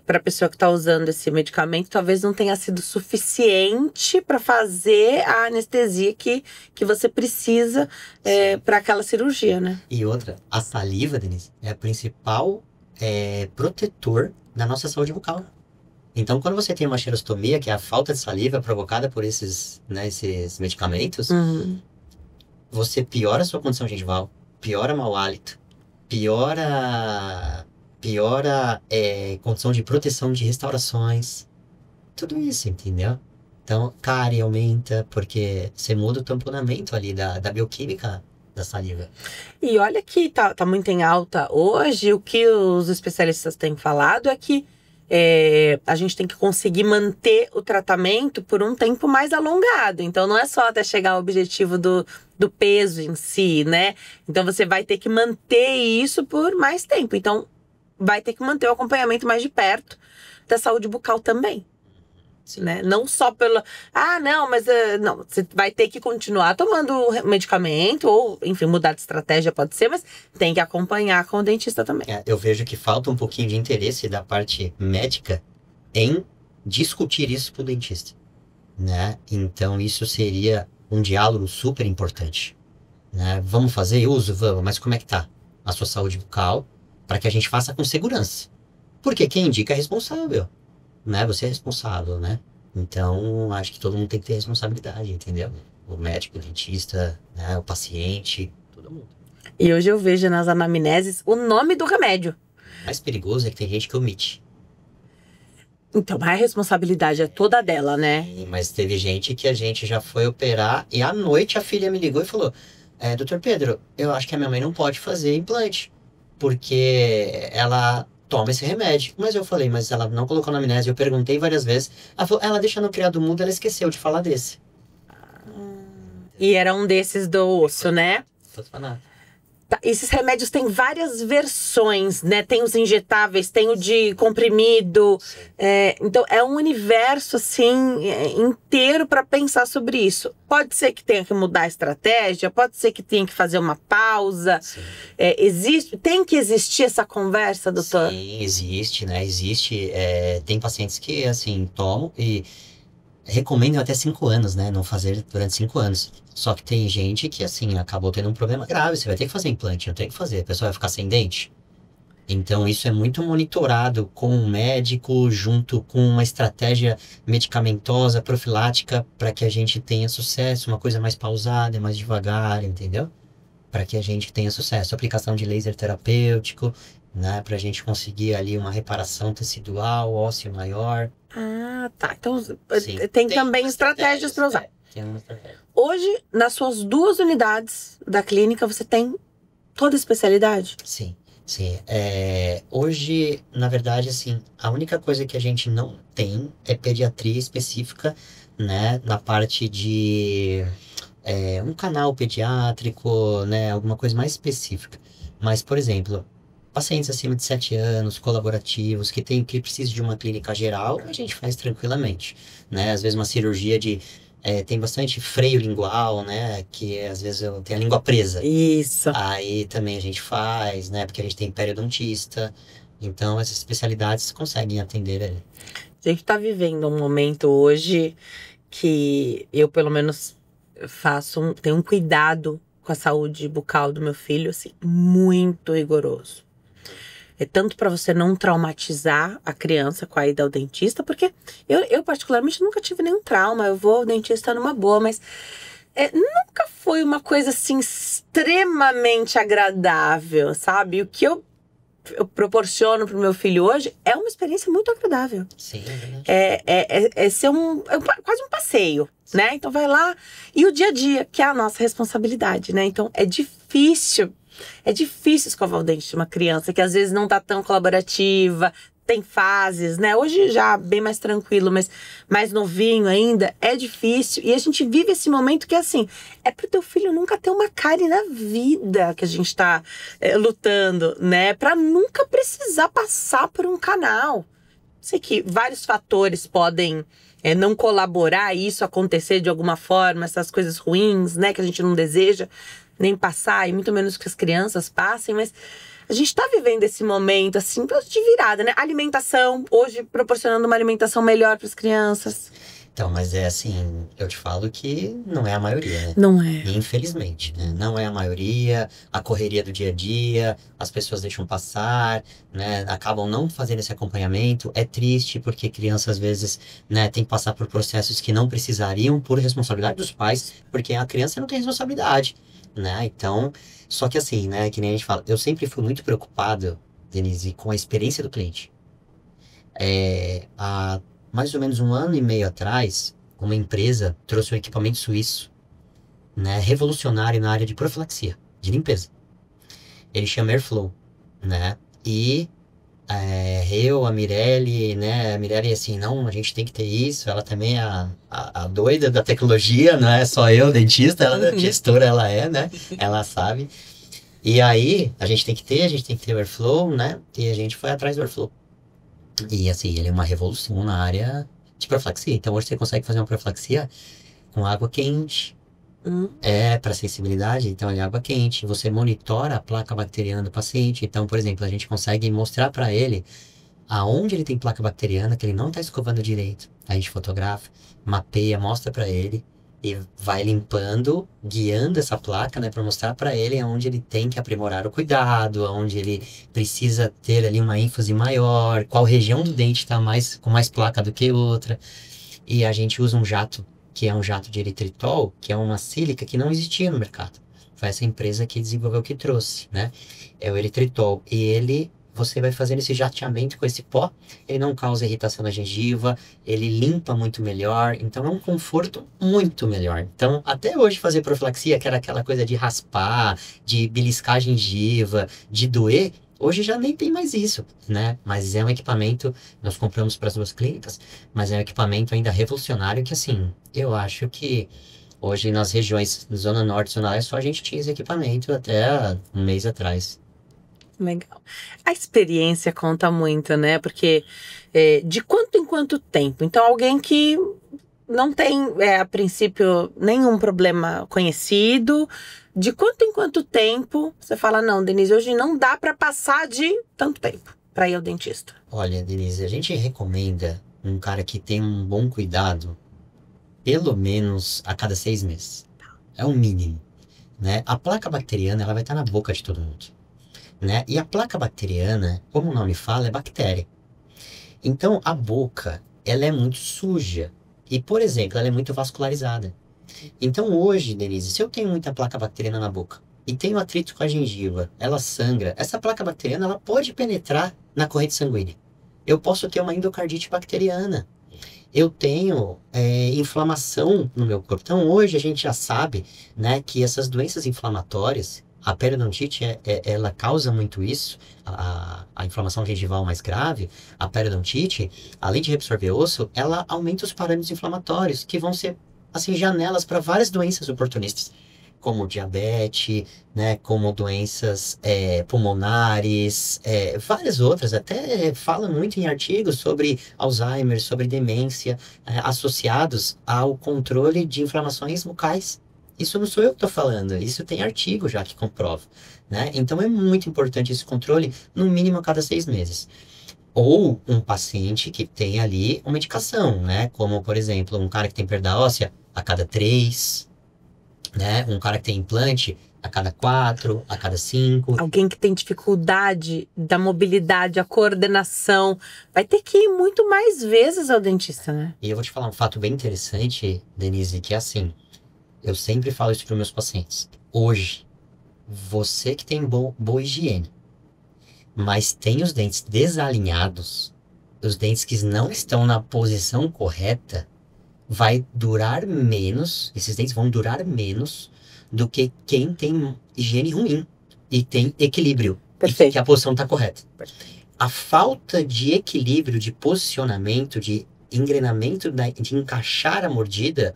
Para a pessoa que está usando esse medicamento, talvez não tenha sido suficiente para fazer a anestesia que você precisa para aquela cirurgia, né? E outra, a saliva, Denise, é a principal protetor da nossa saúde bucal. Então, quando você tem uma xerostomia, que é a falta de saliva provocada por esses medicamentos, você piora a sua condição gengival, piora mau hálito, piora condição de proteção de restaurações, tudo isso, entendeu? Então, cárie aumenta, porque você muda o tamponamento ali da bioquímica da saliva. E olha que tá muito em alta hoje, o que os especialistas têm falado é que a gente tem que conseguir manter o tratamento por um tempo mais alongado. Então, não é só até chegar ao objetivo do peso em si, né? Então, você vai ter que manter isso por mais tempo. Então, vai ter que manter o acompanhamento mais de perto da saúde bucal também. Né? Não só pelo... não, mas não, você vai ter que continuar tomando medicamento ou, enfim, mudar de estratégia pode ser, mas tem que acompanhar com o dentista também. Eu vejo que falta um pouquinho de interesse da parte médica em discutir isso com o dentista, né? Então, isso seria um diálogo super importante, né? Vamos fazer uso? Vamos, mas como é que tá a sua saúde bucal para que a gente faça com segurança? Porque quem indica é responsável. Né? Você é responsável, né? Então, acho que todo mundo tem que ter responsabilidade, entendeu? O médico, o dentista, né? O paciente, todo mundo. E hoje eu vejo nas anamneses o nome do remédio. O mais perigoso é que tem gente que omite. Então, a responsabilidade é toda dela, né? Mas teve gente que a gente já foi operar e à noite a filha me ligou e falou: Doutor Pedro, eu acho que a minha mãe não pode fazer implante, porque ela toma esse remédio. Mas eu falei, mas ela não colocou na anamnese. Eu perguntei várias vezes. Ela falou, ela deixa no criado mudo, ela esqueceu de falar desse. E era um desses do osso, né? Tá, esses remédios têm várias versões, né? Tem os injetáveis, tem o de comprimido. Então, é um universo, assim, inteiro para pensar sobre isso. Pode ser que tenha que mudar a estratégia, pode ser que tenha que fazer uma pausa. Tem que existir essa conversa, doutor? Sim, existe, né? Existe. Tem pacientes que, assim, tomam e recomendam até 5 anos, né? Não fazer durante 5 anos. Só que tem gente que, assim, acabou tendo um problema grave. Você vai ter que fazer implante, não tem que fazer. A pessoa vai ficar sem dente. Então, isso é muito monitorado com um médico, junto com uma estratégia medicamentosa, profilática, para que a gente tenha sucesso. Uma coisa mais pausada, mais devagar, entendeu? Para que a gente tenha sucesso. Aplicação de laser terapêutico, né? Para a gente conseguir ali uma reparação tecidual, ósseo maior. Tá. Então, tem também estratégias para usar. Tem uma estratégia. Hoje, nas suas 2 unidades da clínica, você tem toda a especialidade? Sim. Hoje, na verdade, assim, a única coisa que a gente não tem é pediatria específica, né? Na parte de um canal pediátrico, né? Alguma coisa mais específica. Mas, por exemplo, pacientes acima de 7 anos, colaborativos, que precisam de uma clínica geral, a gente faz tranquilamente, né? Às vezes uma cirurgia de tem bastante freio lingual, né? Que às vezes eu tenho a língua presa. Isso. Aí também a gente faz, né? Porque a gente tem periodontista. Então, essas especialidades conseguem atender ele. A gente tá vivendo um momento hoje que eu, pelo menos, tenho um cuidado com a saúde bucal do meu filho, assim, muito rigoroso. É tanto para você não traumatizar a criança com a ida ao dentista, porque eu particularmente nunca tive nenhum trauma, eu vou ao dentista numa boa, mas nunca foi uma coisa assim extremamente agradável, sabe? O que eu proporciono pro meu filho hoje é uma experiência muito agradável. Sim, é verdade. É ser quase um passeio, né? Então vai lá. E o dia a dia, que é a nossa responsabilidade, né? Então é difícil escovar o dente de uma criança que às vezes não tá tão colaborativa, tem fases, né? Hoje já bem mais tranquilo, mas mais novinho ainda, é difícil. E a gente vive esse momento que, assim, é pro teu filho nunca ter uma cárie na vida que a gente tá lutando, né? Pra nunca precisar passar por um canal. Sei que vários fatores podem não colaborar isso acontecer de alguma forma, essas coisas ruins, né? Que a gente não deseja nem passar, e muito menos que as crianças passem, mas a gente tá vivendo esse momento, assim, de virada, né? Alimentação, hoje proporcionando uma alimentação melhor para as crianças. Então, mas é assim, eu te falo que não é a maioria, né? Não é. Infelizmente, né? Não é a maioria, a correria do dia a dia, as pessoas deixam passar, né? Acabam não fazendo esse acompanhamento. É triste porque criança, às vezes, né, tem que passar por processos que não precisariam por responsabilidade dos pais, porque a criança não tem responsabilidade, né? Então, só que assim, né, que nem a gente fala, eu sempre fui muito preocupado, Denise, com a experiência do cliente. Há mais ou menos 1 ano e meio atrás, uma empresa trouxe um equipamento suíço, né, revolucionário na área de profilaxia, de limpeza. Ele chama Airflow, né? E eu, a Mirelle, né? A Mirelle, assim, não, a gente tem que ter isso. Ela também é a doida da tecnologia, não é só eu, dentista, ela é gestora, ela é, né? Ela sabe. E aí, a gente tem que ter o Airflow, né? E a gente foi atrás do Airflow. E assim, ele é uma revolução na área de profilaxia. Então, hoje você consegue fazer uma profilaxia com água quente. Para sensibilidade, então é água quente. Você monitora a placa bacteriana do paciente. Então, por exemplo, a gente consegue mostrar para ele aonde ele tem placa bacteriana, que ele não está escovando direito. A gente fotografa, mapeia, mostra para ele e vai limpando, guiando essa placa, né, para mostrar para ele aonde ele tem que aprimorar o cuidado, aonde ele precisa ter ali uma ênfase maior, qual região do dente está com mais placa do que outra. E a gente usa um jato, que é um jato de eritritol, que é uma sílica que não existia no mercado. Foi essa empresa que desenvolveu, que trouxe, né? É o eritritol. E você vai fazendo esse jateamento com esse pó, ele não causa irritação na gengiva, ele limpa muito melhor, então é um conforto muito melhor. Então, até hoje fazer profilaxia, que era aquela coisa de raspar, de beliscar a gengiva, de doer, hoje já nem tem mais isso, né? Mas é um equipamento, nós compramos para as 2 clínicas, mas é um equipamento ainda revolucionário que, assim, eu acho que hoje nas regiões Zona Norte, Zona Leste, só a gente tinha esse equipamento até 1 mês atrás. Legal. A experiência conta muito, né? Porque de quanto em quanto tempo? Então, alguém que não tem, a princípio, nenhum problema conhecido, de quanto em quanto tempo você fala, não, Denise, hoje não dá para passar de tanto tempo para ir ao dentista? Olha, Denise, a gente recomenda um cara que tem um bom cuidado pelo menos a cada 6 meses. É o mínimo, né? A placa bacteriana, ela vai estar na boca de todo mundo, né? E a placa bacteriana, como o nome fala, é bactéria. Então, a boca, ela é muito suja. E, por exemplo, ela é muito vascularizada. Então, hoje, Denise, se eu tenho muita placa bacteriana na boca e tenho atrito com a gengiva, ela sangra, essa placa bacteriana, ela pode penetrar na corrente sanguínea. Eu posso ter uma endocardite bacteriana. Eu tenho inflamação no meu corpo. Então, hoje, a gente já sabe, né, que essas doenças inflamatórias, a periodontite, ela causa muito isso, a inflamação gengival mais grave, a periodontite, além de reabsorver osso, ela aumenta os parâmetros inflamatórios, que vão ser, assim, janelas para várias doenças oportunistas. como diabetes, né, como doenças pulmonares, várias outras, até fala muito em artigos sobre Alzheimer, sobre demência, associados ao controle de inflamações bucais. Isso não sou eu que estou falando, isso tem artigo já que comprova, né? Então é muito importante esse controle, no mínimo a cada 6 meses. Ou um paciente que tem ali uma indicação, né? Como, por exemplo, um cara que tem perda óssea a cada 3, né? Um cara que tem implante a cada 4, a cada 5. Alguém que tem dificuldade da mobilidade, a coordenação, vai ter que ir muito mais vezes ao dentista, né? E eu vou te falar um fato bem interessante, Denise, que é assim, eu sempre falo isso para os meus pacientes. Hoje, você que tem boa higiene, mas tem os dentes desalinhados, os dentes que não estão na posição correta, vai durar menos, esses dentes vão durar menos do que quem tem higiene ruim e tem equilíbrio, Perfeito. e que a posição está correta. A falta de equilíbrio, de posicionamento, de engrenamento, de encaixar a mordida,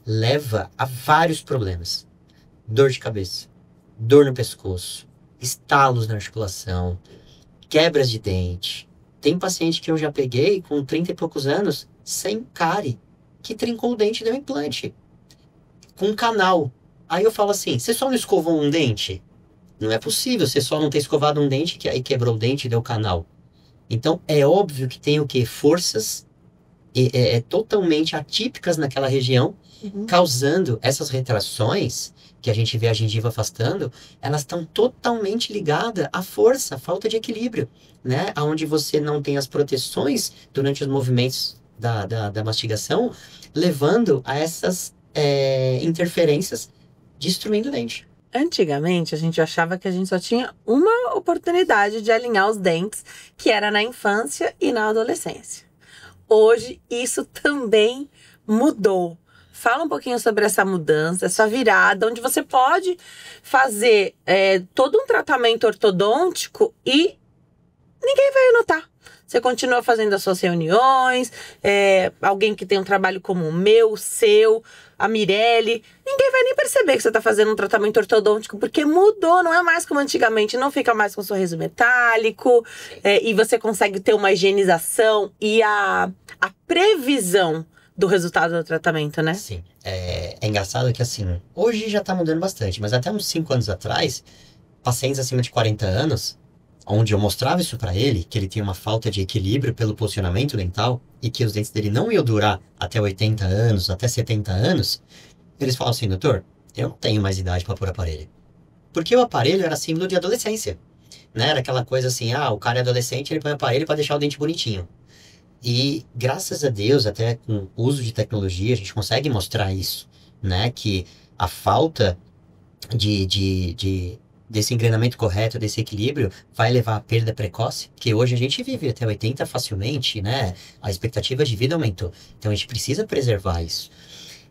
leva a vários problemas. Dor de cabeça, dor no pescoço, estalos na articulação, quebras de dente. Tem paciente que eu já peguei com 30 e poucos anos, sem cárie, que trincou o dente e deu implante. Com um canal. Aí eu falo assim, você só não escovou um dente? Não é possível, você só não ter escovado um dente, que aí quebrou o dente e deu canal. Então, é óbvio que tem o quê? Forças totalmente atípicas naquela região, causando essas retrações que a gente vê a gengiva afastando, elas estão totalmente ligadas à força, à falta de equilíbrio, né? Onde você não tem as proteções durante os movimentos da mastigação, levando a essas interferências, destruindo o dente. Antigamente, a gente achava que a gente só tinha uma oportunidade de alinhar os dentes, que era na infância e na adolescência. Hoje, isso também mudou. Fala um pouquinho sobre essa mudança, essa virada, onde você pode fazer todo um tratamento ortodôntico e ninguém vai notar. Você continua fazendo as suas reuniões, alguém que tem um trabalho como o meu, o seu, a Mirelle, ninguém vai nem perceber que você está fazendo um tratamento ortodôntico, porque mudou, não é mais como antigamente, não fica mais com sorriso metálico, e você consegue ter uma higienização e a previsão do resultado do tratamento, né? Sim. É engraçado que, assim, hoje já tá mudando bastante, mas até uns 5 anos atrás, pacientes acima de 40 anos, onde eu mostrava isso pra ele, que ele tinha uma falta de equilíbrio pelo posicionamento dental e que os dentes dele não iam durar até 80 anos, até 70 anos, eles falavam assim, doutor, eu não tenho mais idade pra pôr aparelho. Porque o aparelho era símbolo de adolescência, né? Era aquela coisa assim, o cara é adolescente, ele põe aparelho pra deixar o dente bonitinho. E graças a Deus, até com o uso de tecnologia, a gente consegue mostrar isso, né? Que a falta desse engrenamento correto, desse equilíbrio, vai levar à perda precoce, que hoje a gente vive até 80 facilmente, né? A expectativa de vida aumentou. Então a gente precisa preservar isso.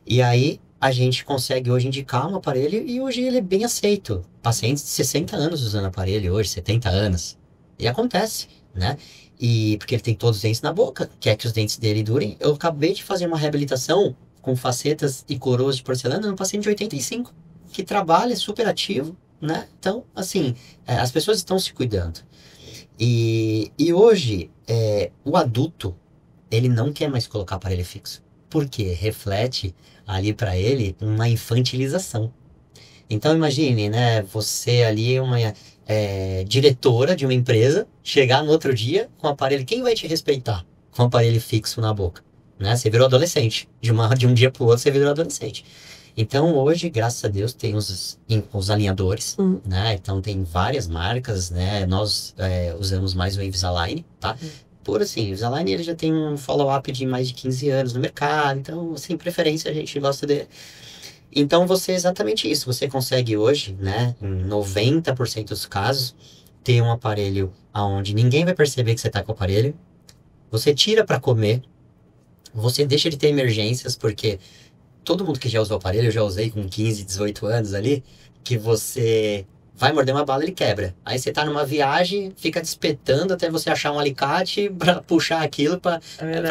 E aí a gente consegue hoje indicar um aparelho e hoje ele é bem aceito. Pacientes de 60 anos usando aparelho hoje, 70 anos. E acontece, né? E porque ele tem todos os dentes na boca, quer que os dentes dele durem. Eu acabei de fazer uma reabilitação com facetas e coroas de porcelana num paciente de 85, que trabalha super ativo, né? Então, assim, as pessoas estão se cuidando. E hoje, o adulto, ele não quer mais colocar aparelho fixo. Por quê? Reflete ali para ele uma infantilização. Então, imagine, né? Você ali, uma diretora de uma empresa, chegar no outro dia com um aparelho. Quem vai te respeitar com um aparelho fixo na boca? Né? Você virou adolescente. De um dia para o outro, você virou adolescente. Então, hoje, graças a Deus, tem os alinhadores, né? Então, tem várias marcas, né? Nós usamos mais o Invisalign, tá? Por assim, o Invisalign, ele já tem um follow-up de mais de 15 anos no mercado. Então, sem preferência, a gente gosta dele. Então, você é exatamente isso. Você consegue hoje, né? Em 90% dos casos, ter um aparelho onde ninguém vai perceber que você tá com o aparelho. Você tira para comer. Você deixa de ter emergências, porque todo mundo que já usou o aparelho, eu já usei com 15, 18 anos ali, que você vai morder uma bala, ele quebra. Aí você tá numa viagem, fica espetando até você achar um alicate para puxar aquilo, para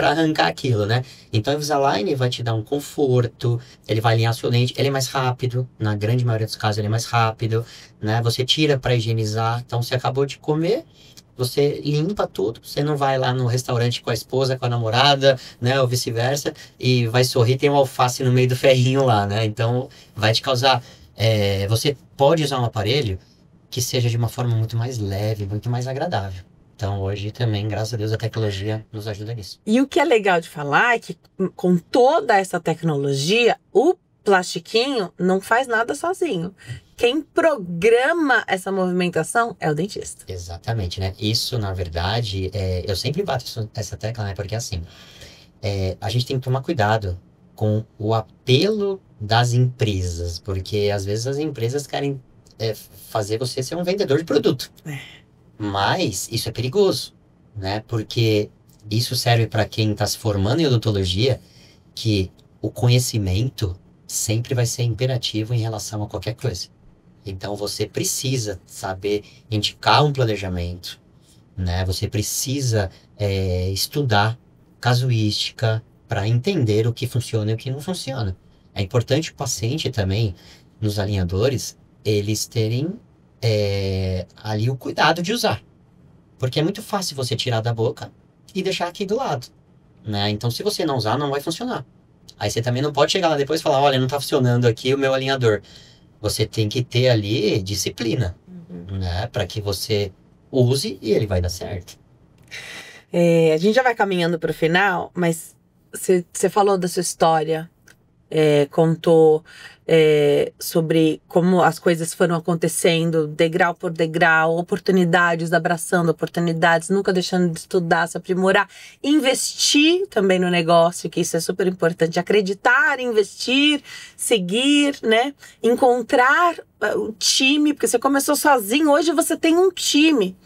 arrancar aquilo, né? Então o Invisalign vai te dar um conforto, ele vai alinhar seu dente, ele é mais rápido, na grande maioria dos casos ele é mais rápido, né? Você tira para higienizar, então você acabou de comer, você limpa tudo, você não vai lá no restaurante com a esposa, com a namorada, né, ou vice-versa, e vai sorrir, tem um alface no meio do ferrinho lá, né? Então vai te causar... você pode usar um aparelho que seja de uma forma muito mais leve, muito mais agradável. Então hoje também, graças a Deus, a tecnologia nos ajuda nisso. E o que é legal de falar é que com toda essa tecnologia, o plastiquinho não faz nada sozinho. Quem programa essa movimentação é o dentista. Exatamente, né? Isso, na verdade, eu sempre bato essa tecla, né? Porque assim, a gente tem que tomar cuidado com o apelo das empresas, porque às vezes as empresas querem fazer você ser um vendedor de produto. Mas isso é perigoso, né? Porque isso serve para quem está se formando em odontologia, que o conhecimento sempre vai ser imperativo em relação a qualquer coisa. Então você precisa saber indicar um planejamento, né? Você precisa estudar casuística para entender o que funciona e o que não funciona. É importante o paciente também, nos alinhadores, eles terem ali o cuidado de usar. Porque é muito fácil você tirar da boca e deixar aqui do lado, né? Então se você não usar, não vai funcionar. Aí você também não pode chegar lá depois e falar, olha, não está funcionando aqui o meu alinhador. Você tem que ter ali disciplina, né? Para que você use e ele vai dar certo. A gente já vai caminhando para o final, mas você falou da sua história, contou sobre como as coisas foram acontecendo, degrau por degrau, oportunidades, abraçando oportunidades, nunca deixando de estudar, se aprimorar, investir também no negócio, que isso é super importante, acreditar, investir, seguir, né? Encontrar o time, porque você começou sozinho, hoje você tem um time.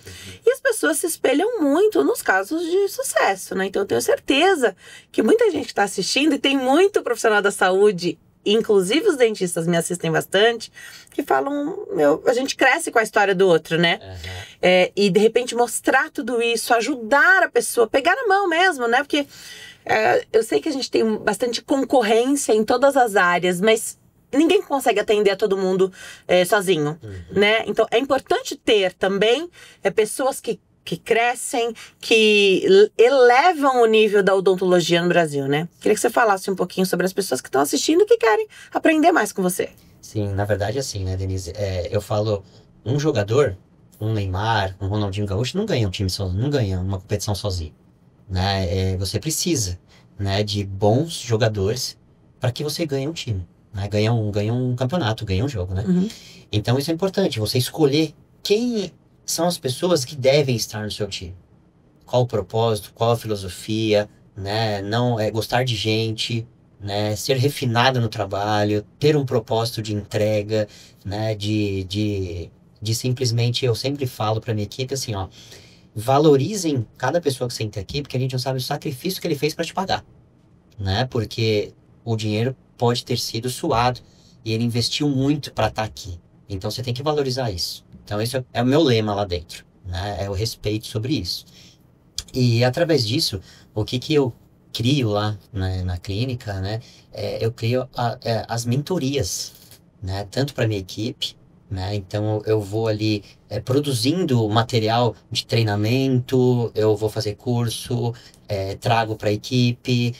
E as pessoas se espelham muito nos casos de sucesso, né? Então eu tenho certeza que muita gente que está assistindo, e tem muito profissional da saúde, inclusive os dentistas me assistem bastante, que falam, a gente cresce com a história do outro, né? E de repente mostrar tudo isso, ajudar a pessoa, pegar na mão mesmo, né? Porque eu sei que a gente tem bastante concorrência em todas as áreas, mas ninguém consegue atender a todo mundo sozinho, né? Então é importante ter também pessoas que crescem, que elevam o nível da odontologia no Brasil, né? Queria que você falasse um pouquinho sobre as pessoas que estão assistindo e que querem aprender mais com você. Sim, na verdade é assim, né, Denise? Eu falo, um jogador, um Neymar, um Ronaldinho Gaúcho, não ganha um time sozinho, não ganha uma competição sozinho, né? Você precisa, né, de bons jogadores para que você ganhe um time, né? Ganha um campeonato, ganha um jogo, né? Então isso é importante, você escolher quem são as pessoas que devem estar no seu time. Qual o propósito, qual a filosofia, né? Não gostar de gente, né? Ser refinado no trabalho, ter um propósito de entrega, né? De simplesmente, eu sempre falo para minha equipe assim, ó, valorizem cada pessoa que senta aqui, porque a gente não sabe o sacrifício que ele fez para te pagar, né? Porque o dinheiro pode ter sido suado e ele investiu muito para estar aqui. Então você tem que valorizar isso. Então esse é o meu lema lá dentro, né? É o respeito sobre isso. E através disso, o que eu crio lá, né, na clínica, né? Eu crio as mentorias, né? Tanto para minha equipe, né? Então eu vou ali produzindo material de treinamento, eu vou fazer curso, trago para a equipe,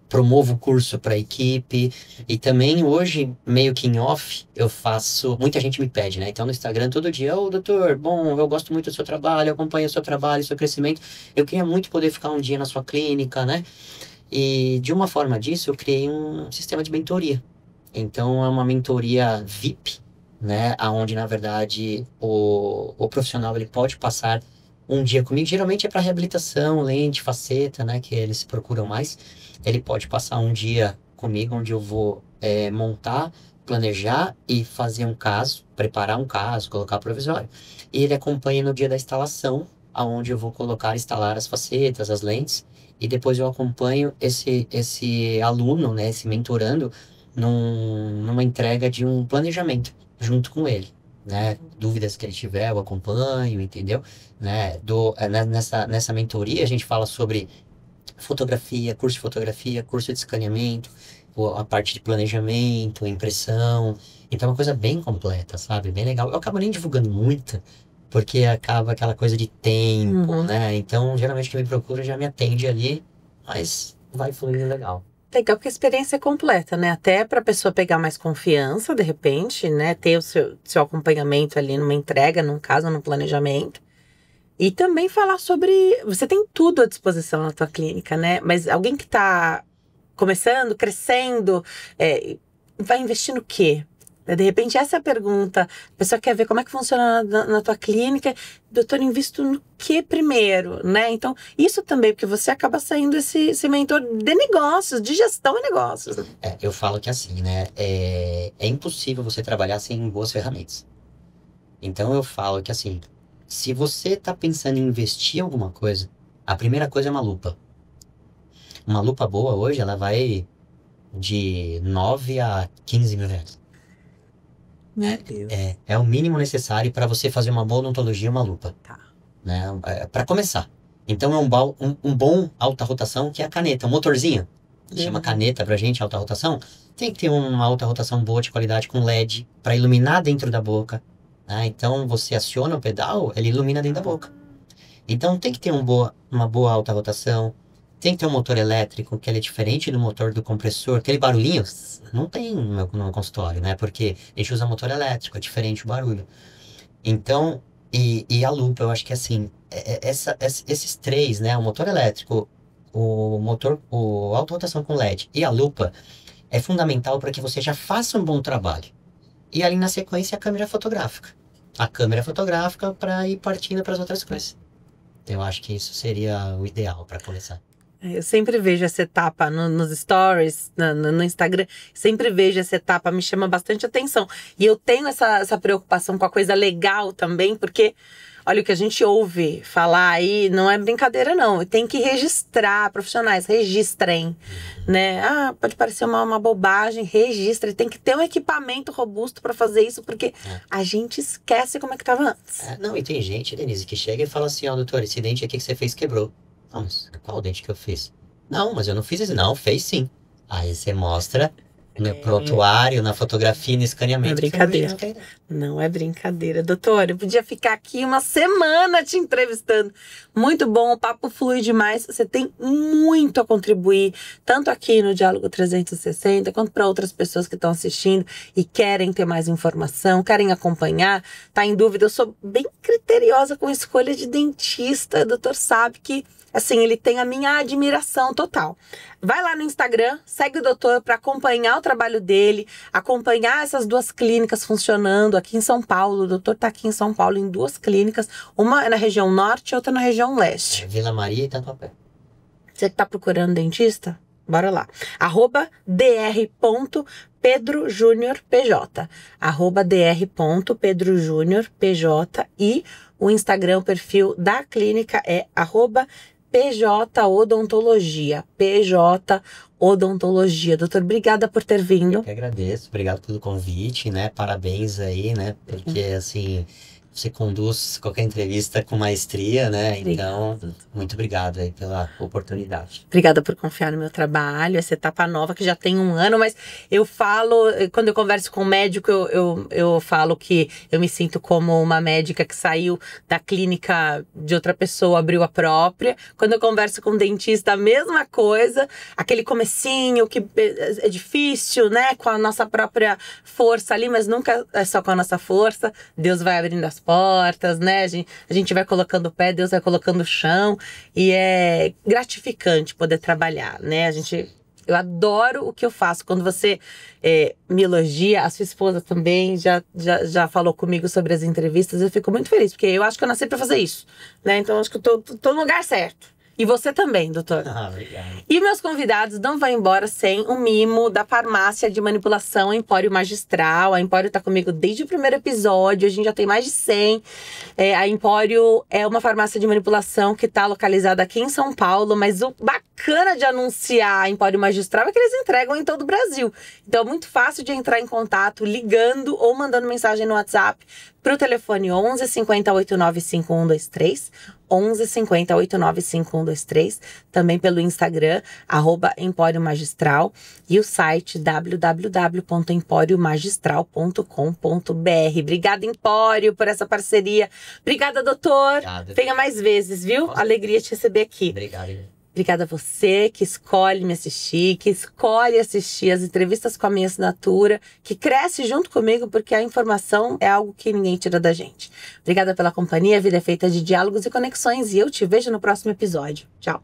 promovo curso para a equipe, e também hoje, meio que em off, eu faço, muita gente me pede, né? Então no Instagram todo dia, doutor, bom, eu gosto muito do seu trabalho, eu acompanho o seu trabalho, o seu crescimento, eu queria muito poder ficar um dia na sua clínica, né? E de uma forma disso, eu criei um sistema de mentoria. Então é uma mentoria VIP, né? Onde na verdade o profissional ele pode passar um dia comigo, geralmente é para reabilitação, lente, faceta, né? Que eles procuram mais. Ele pode passar um dia comigo, onde eu vou montar, planejar e fazer um caso, preparar um caso, colocar provisório. E ele acompanha no dia da instalação, aonde eu vou instalar as facetas, as lentes, e depois eu acompanho esse aluno, né, esse mentorando, numa entrega de um planejamento junto com ele. né? Dúvidas que ele tiver, eu acompanho, entendeu? Né? Nessa mentoria a gente fala sobre fotografia, curso de escaneamento, a parte de planejamento, impressão. Então é uma coisa bem completa, sabe? Bem legal. Eu acabo nem divulgando muito, porque acaba aquela coisa de tempo, né? Então, geralmente quem me procura já me atende ali, mas vai fluindo legal. Legal, porque a experiência é completa, né? Até para a pessoa pegar mais confiança, de repente, né? Ter o seu acompanhamento ali numa entrega, num caso, num planejamento. E também falar sobre... Você tem tudo à disposição na tua clínica, né? Mas alguém que está começando, crescendo, vai investir no quê? De repente, essa é a pergunta. A pessoa quer ver como é que funciona na tua clínica. Doutor, invisto no que primeiro, né? Então, isso também, porque você acaba sendo esse mentor de negócios, de gestão e negócios. Eu falo que assim, né? É impossível você trabalhar sem boas ferramentas. Então, eu falo que assim, se você está pensando em investir em alguma coisa, a primeira coisa é uma lupa. Uma lupa boa hoje, ela vai de 9 a 15 mil reais. Meu Deus. É o mínimo necessário para você fazer uma boa odontologia, uma lupa. Tá. Né? Para começar. Então é um bom alta rotação, que é a caneta, um motorzinho. Chama caneta pra gente, alta rotação. Tem que ter uma alta rotação boa de qualidade com LED para iluminar dentro da boca. Né? Então você aciona o pedal, ele ilumina dentro da boca. Então tem que ter uma boa alta rotação. Tem que ter um motor elétrico, que ele é diferente do motor do compressor. Aquele barulhinho não tem no consultório, né? Porque a gente usa motor elétrico, é diferente o barulho. Então, e a lupa, eu acho que assim, esses três, né? O motor elétrico, a alta rotação com LED e a lupa, é fundamental para que você já faça um bom trabalho. E ali na sequência a câmera fotográfica. A câmera fotográfica para ir partindo para as outras coisas. Eu acho que isso seria o ideal para começar. Eu sempre vejo essa etapa nos stories, no Instagram, sempre vejo essa etapa, me chama bastante atenção. E eu tenho essa preocupação com a coisa legal também, porque, olha, o que a gente ouve falar aí não é brincadeira não, tem que registrar, profissionais, registrem, né? Ah, pode parecer uma bobagem, registre, tem que ter um equipamento robusto para fazer isso, porque a gente esquece como é que tava antes. Não, e tem gente, Denise, que chega e fala assim, ó, doutor, esse dente aqui que você fez quebrou. Não, mas qual dente que eu fiz? Não, mas eu não fiz isso. Não, fez sim. Aí você mostra no prontuário, na fotografia, no escaneamento. Não é brincadeira. Não é brincadeira. Doutor, eu podia ficar aqui uma semana te entrevistando. Muito bom, o papo flui demais. Você tem muito a contribuir, tanto aqui no Diálogo 360, quanto para outras pessoas que estão assistindo e querem ter mais informação, querem acompanhar, tá em dúvida. Eu sou bem criteriosa com escolha de dentista. O doutor sabe que, assim, ele tem a minha admiração total. Vai lá no Instagram, segue o doutor para acompanhar o trabalho dele, acompanhar essas duas clínicas funcionando aqui em São Paulo. O doutor tá aqui em São Paulo em duas clínicas, uma na região norte e outra na região leste. Vila Maria e Tatuapé. Você que tá procurando dentista? Bora lá. @dr.pedrojuniorpj. @dr.pedrojuniorpj. E o Instagram, o perfil da clínica é @PJ Odontologia. PJ Odontologia. Doutor, obrigada por ter vindo. Eu que agradeço, obrigado pelo convite, né? Parabéns aí, né? Porque, assim, você conduz qualquer entrevista com maestria, né? Então, muito obrigado aí pela oportunidade. Obrigada por confiar no meu trabalho, essa etapa nova que já tem 1 ano, mas eu falo, quando eu converso com o médico, eu falo que eu me sinto como uma médica que saiu da clínica de outra pessoa, abriu a própria. Quando eu converso com um dentista, a mesma coisa, aquele comecinho que é difícil, né? Com a nossa própria força ali, mas nunca é só com a nossa força. Deus vai abrindo as portas, né? A gente vai colocando o pé, Deus vai colocando o chão, e é gratificante poder trabalhar, né? Eu adoro o que eu faço. Quando você me elogia, a sua esposa também já falou comigo sobre as entrevistas, eu fico muito feliz, porque eu acho que eu nasci pra fazer isso, né? Então, acho que eu tô no lugar certo. E você também, doutor. Obrigado. E meus convidados não vão embora sem um mimo da farmácia de manipulação Empório Magistral. A Empório tá comigo desde o primeiro episódio, a gente já tem mais de 100. A Empório é uma farmácia de manipulação que tá localizada aqui em São Paulo, mas o bacana bacana de anunciar Empório Magistral é que eles entregam em todo o Brasil. Então é muito fácil de entrar em contato ligando ou mandando mensagem no WhatsApp para o telefone 11 50 89 5123, 11 50 89 5123, também pelo Instagram, @Empório Magistral, e o site www.emporiomagistral.com.br. Obrigada, Empório, por essa parceria. Obrigada, doutor. Obrigado. Venha mais vezes, viu? Alegria te receber aqui. Obrigado. Obrigada a você que escolhe me assistir, que escolhe assistir as entrevistas com a minha assinatura, que cresce junto comigo, porque a informação é algo que ninguém tira da gente. Obrigada pela companhia. A vida é feita de diálogos e conexões, e eu te vejo no próximo episódio. Tchau!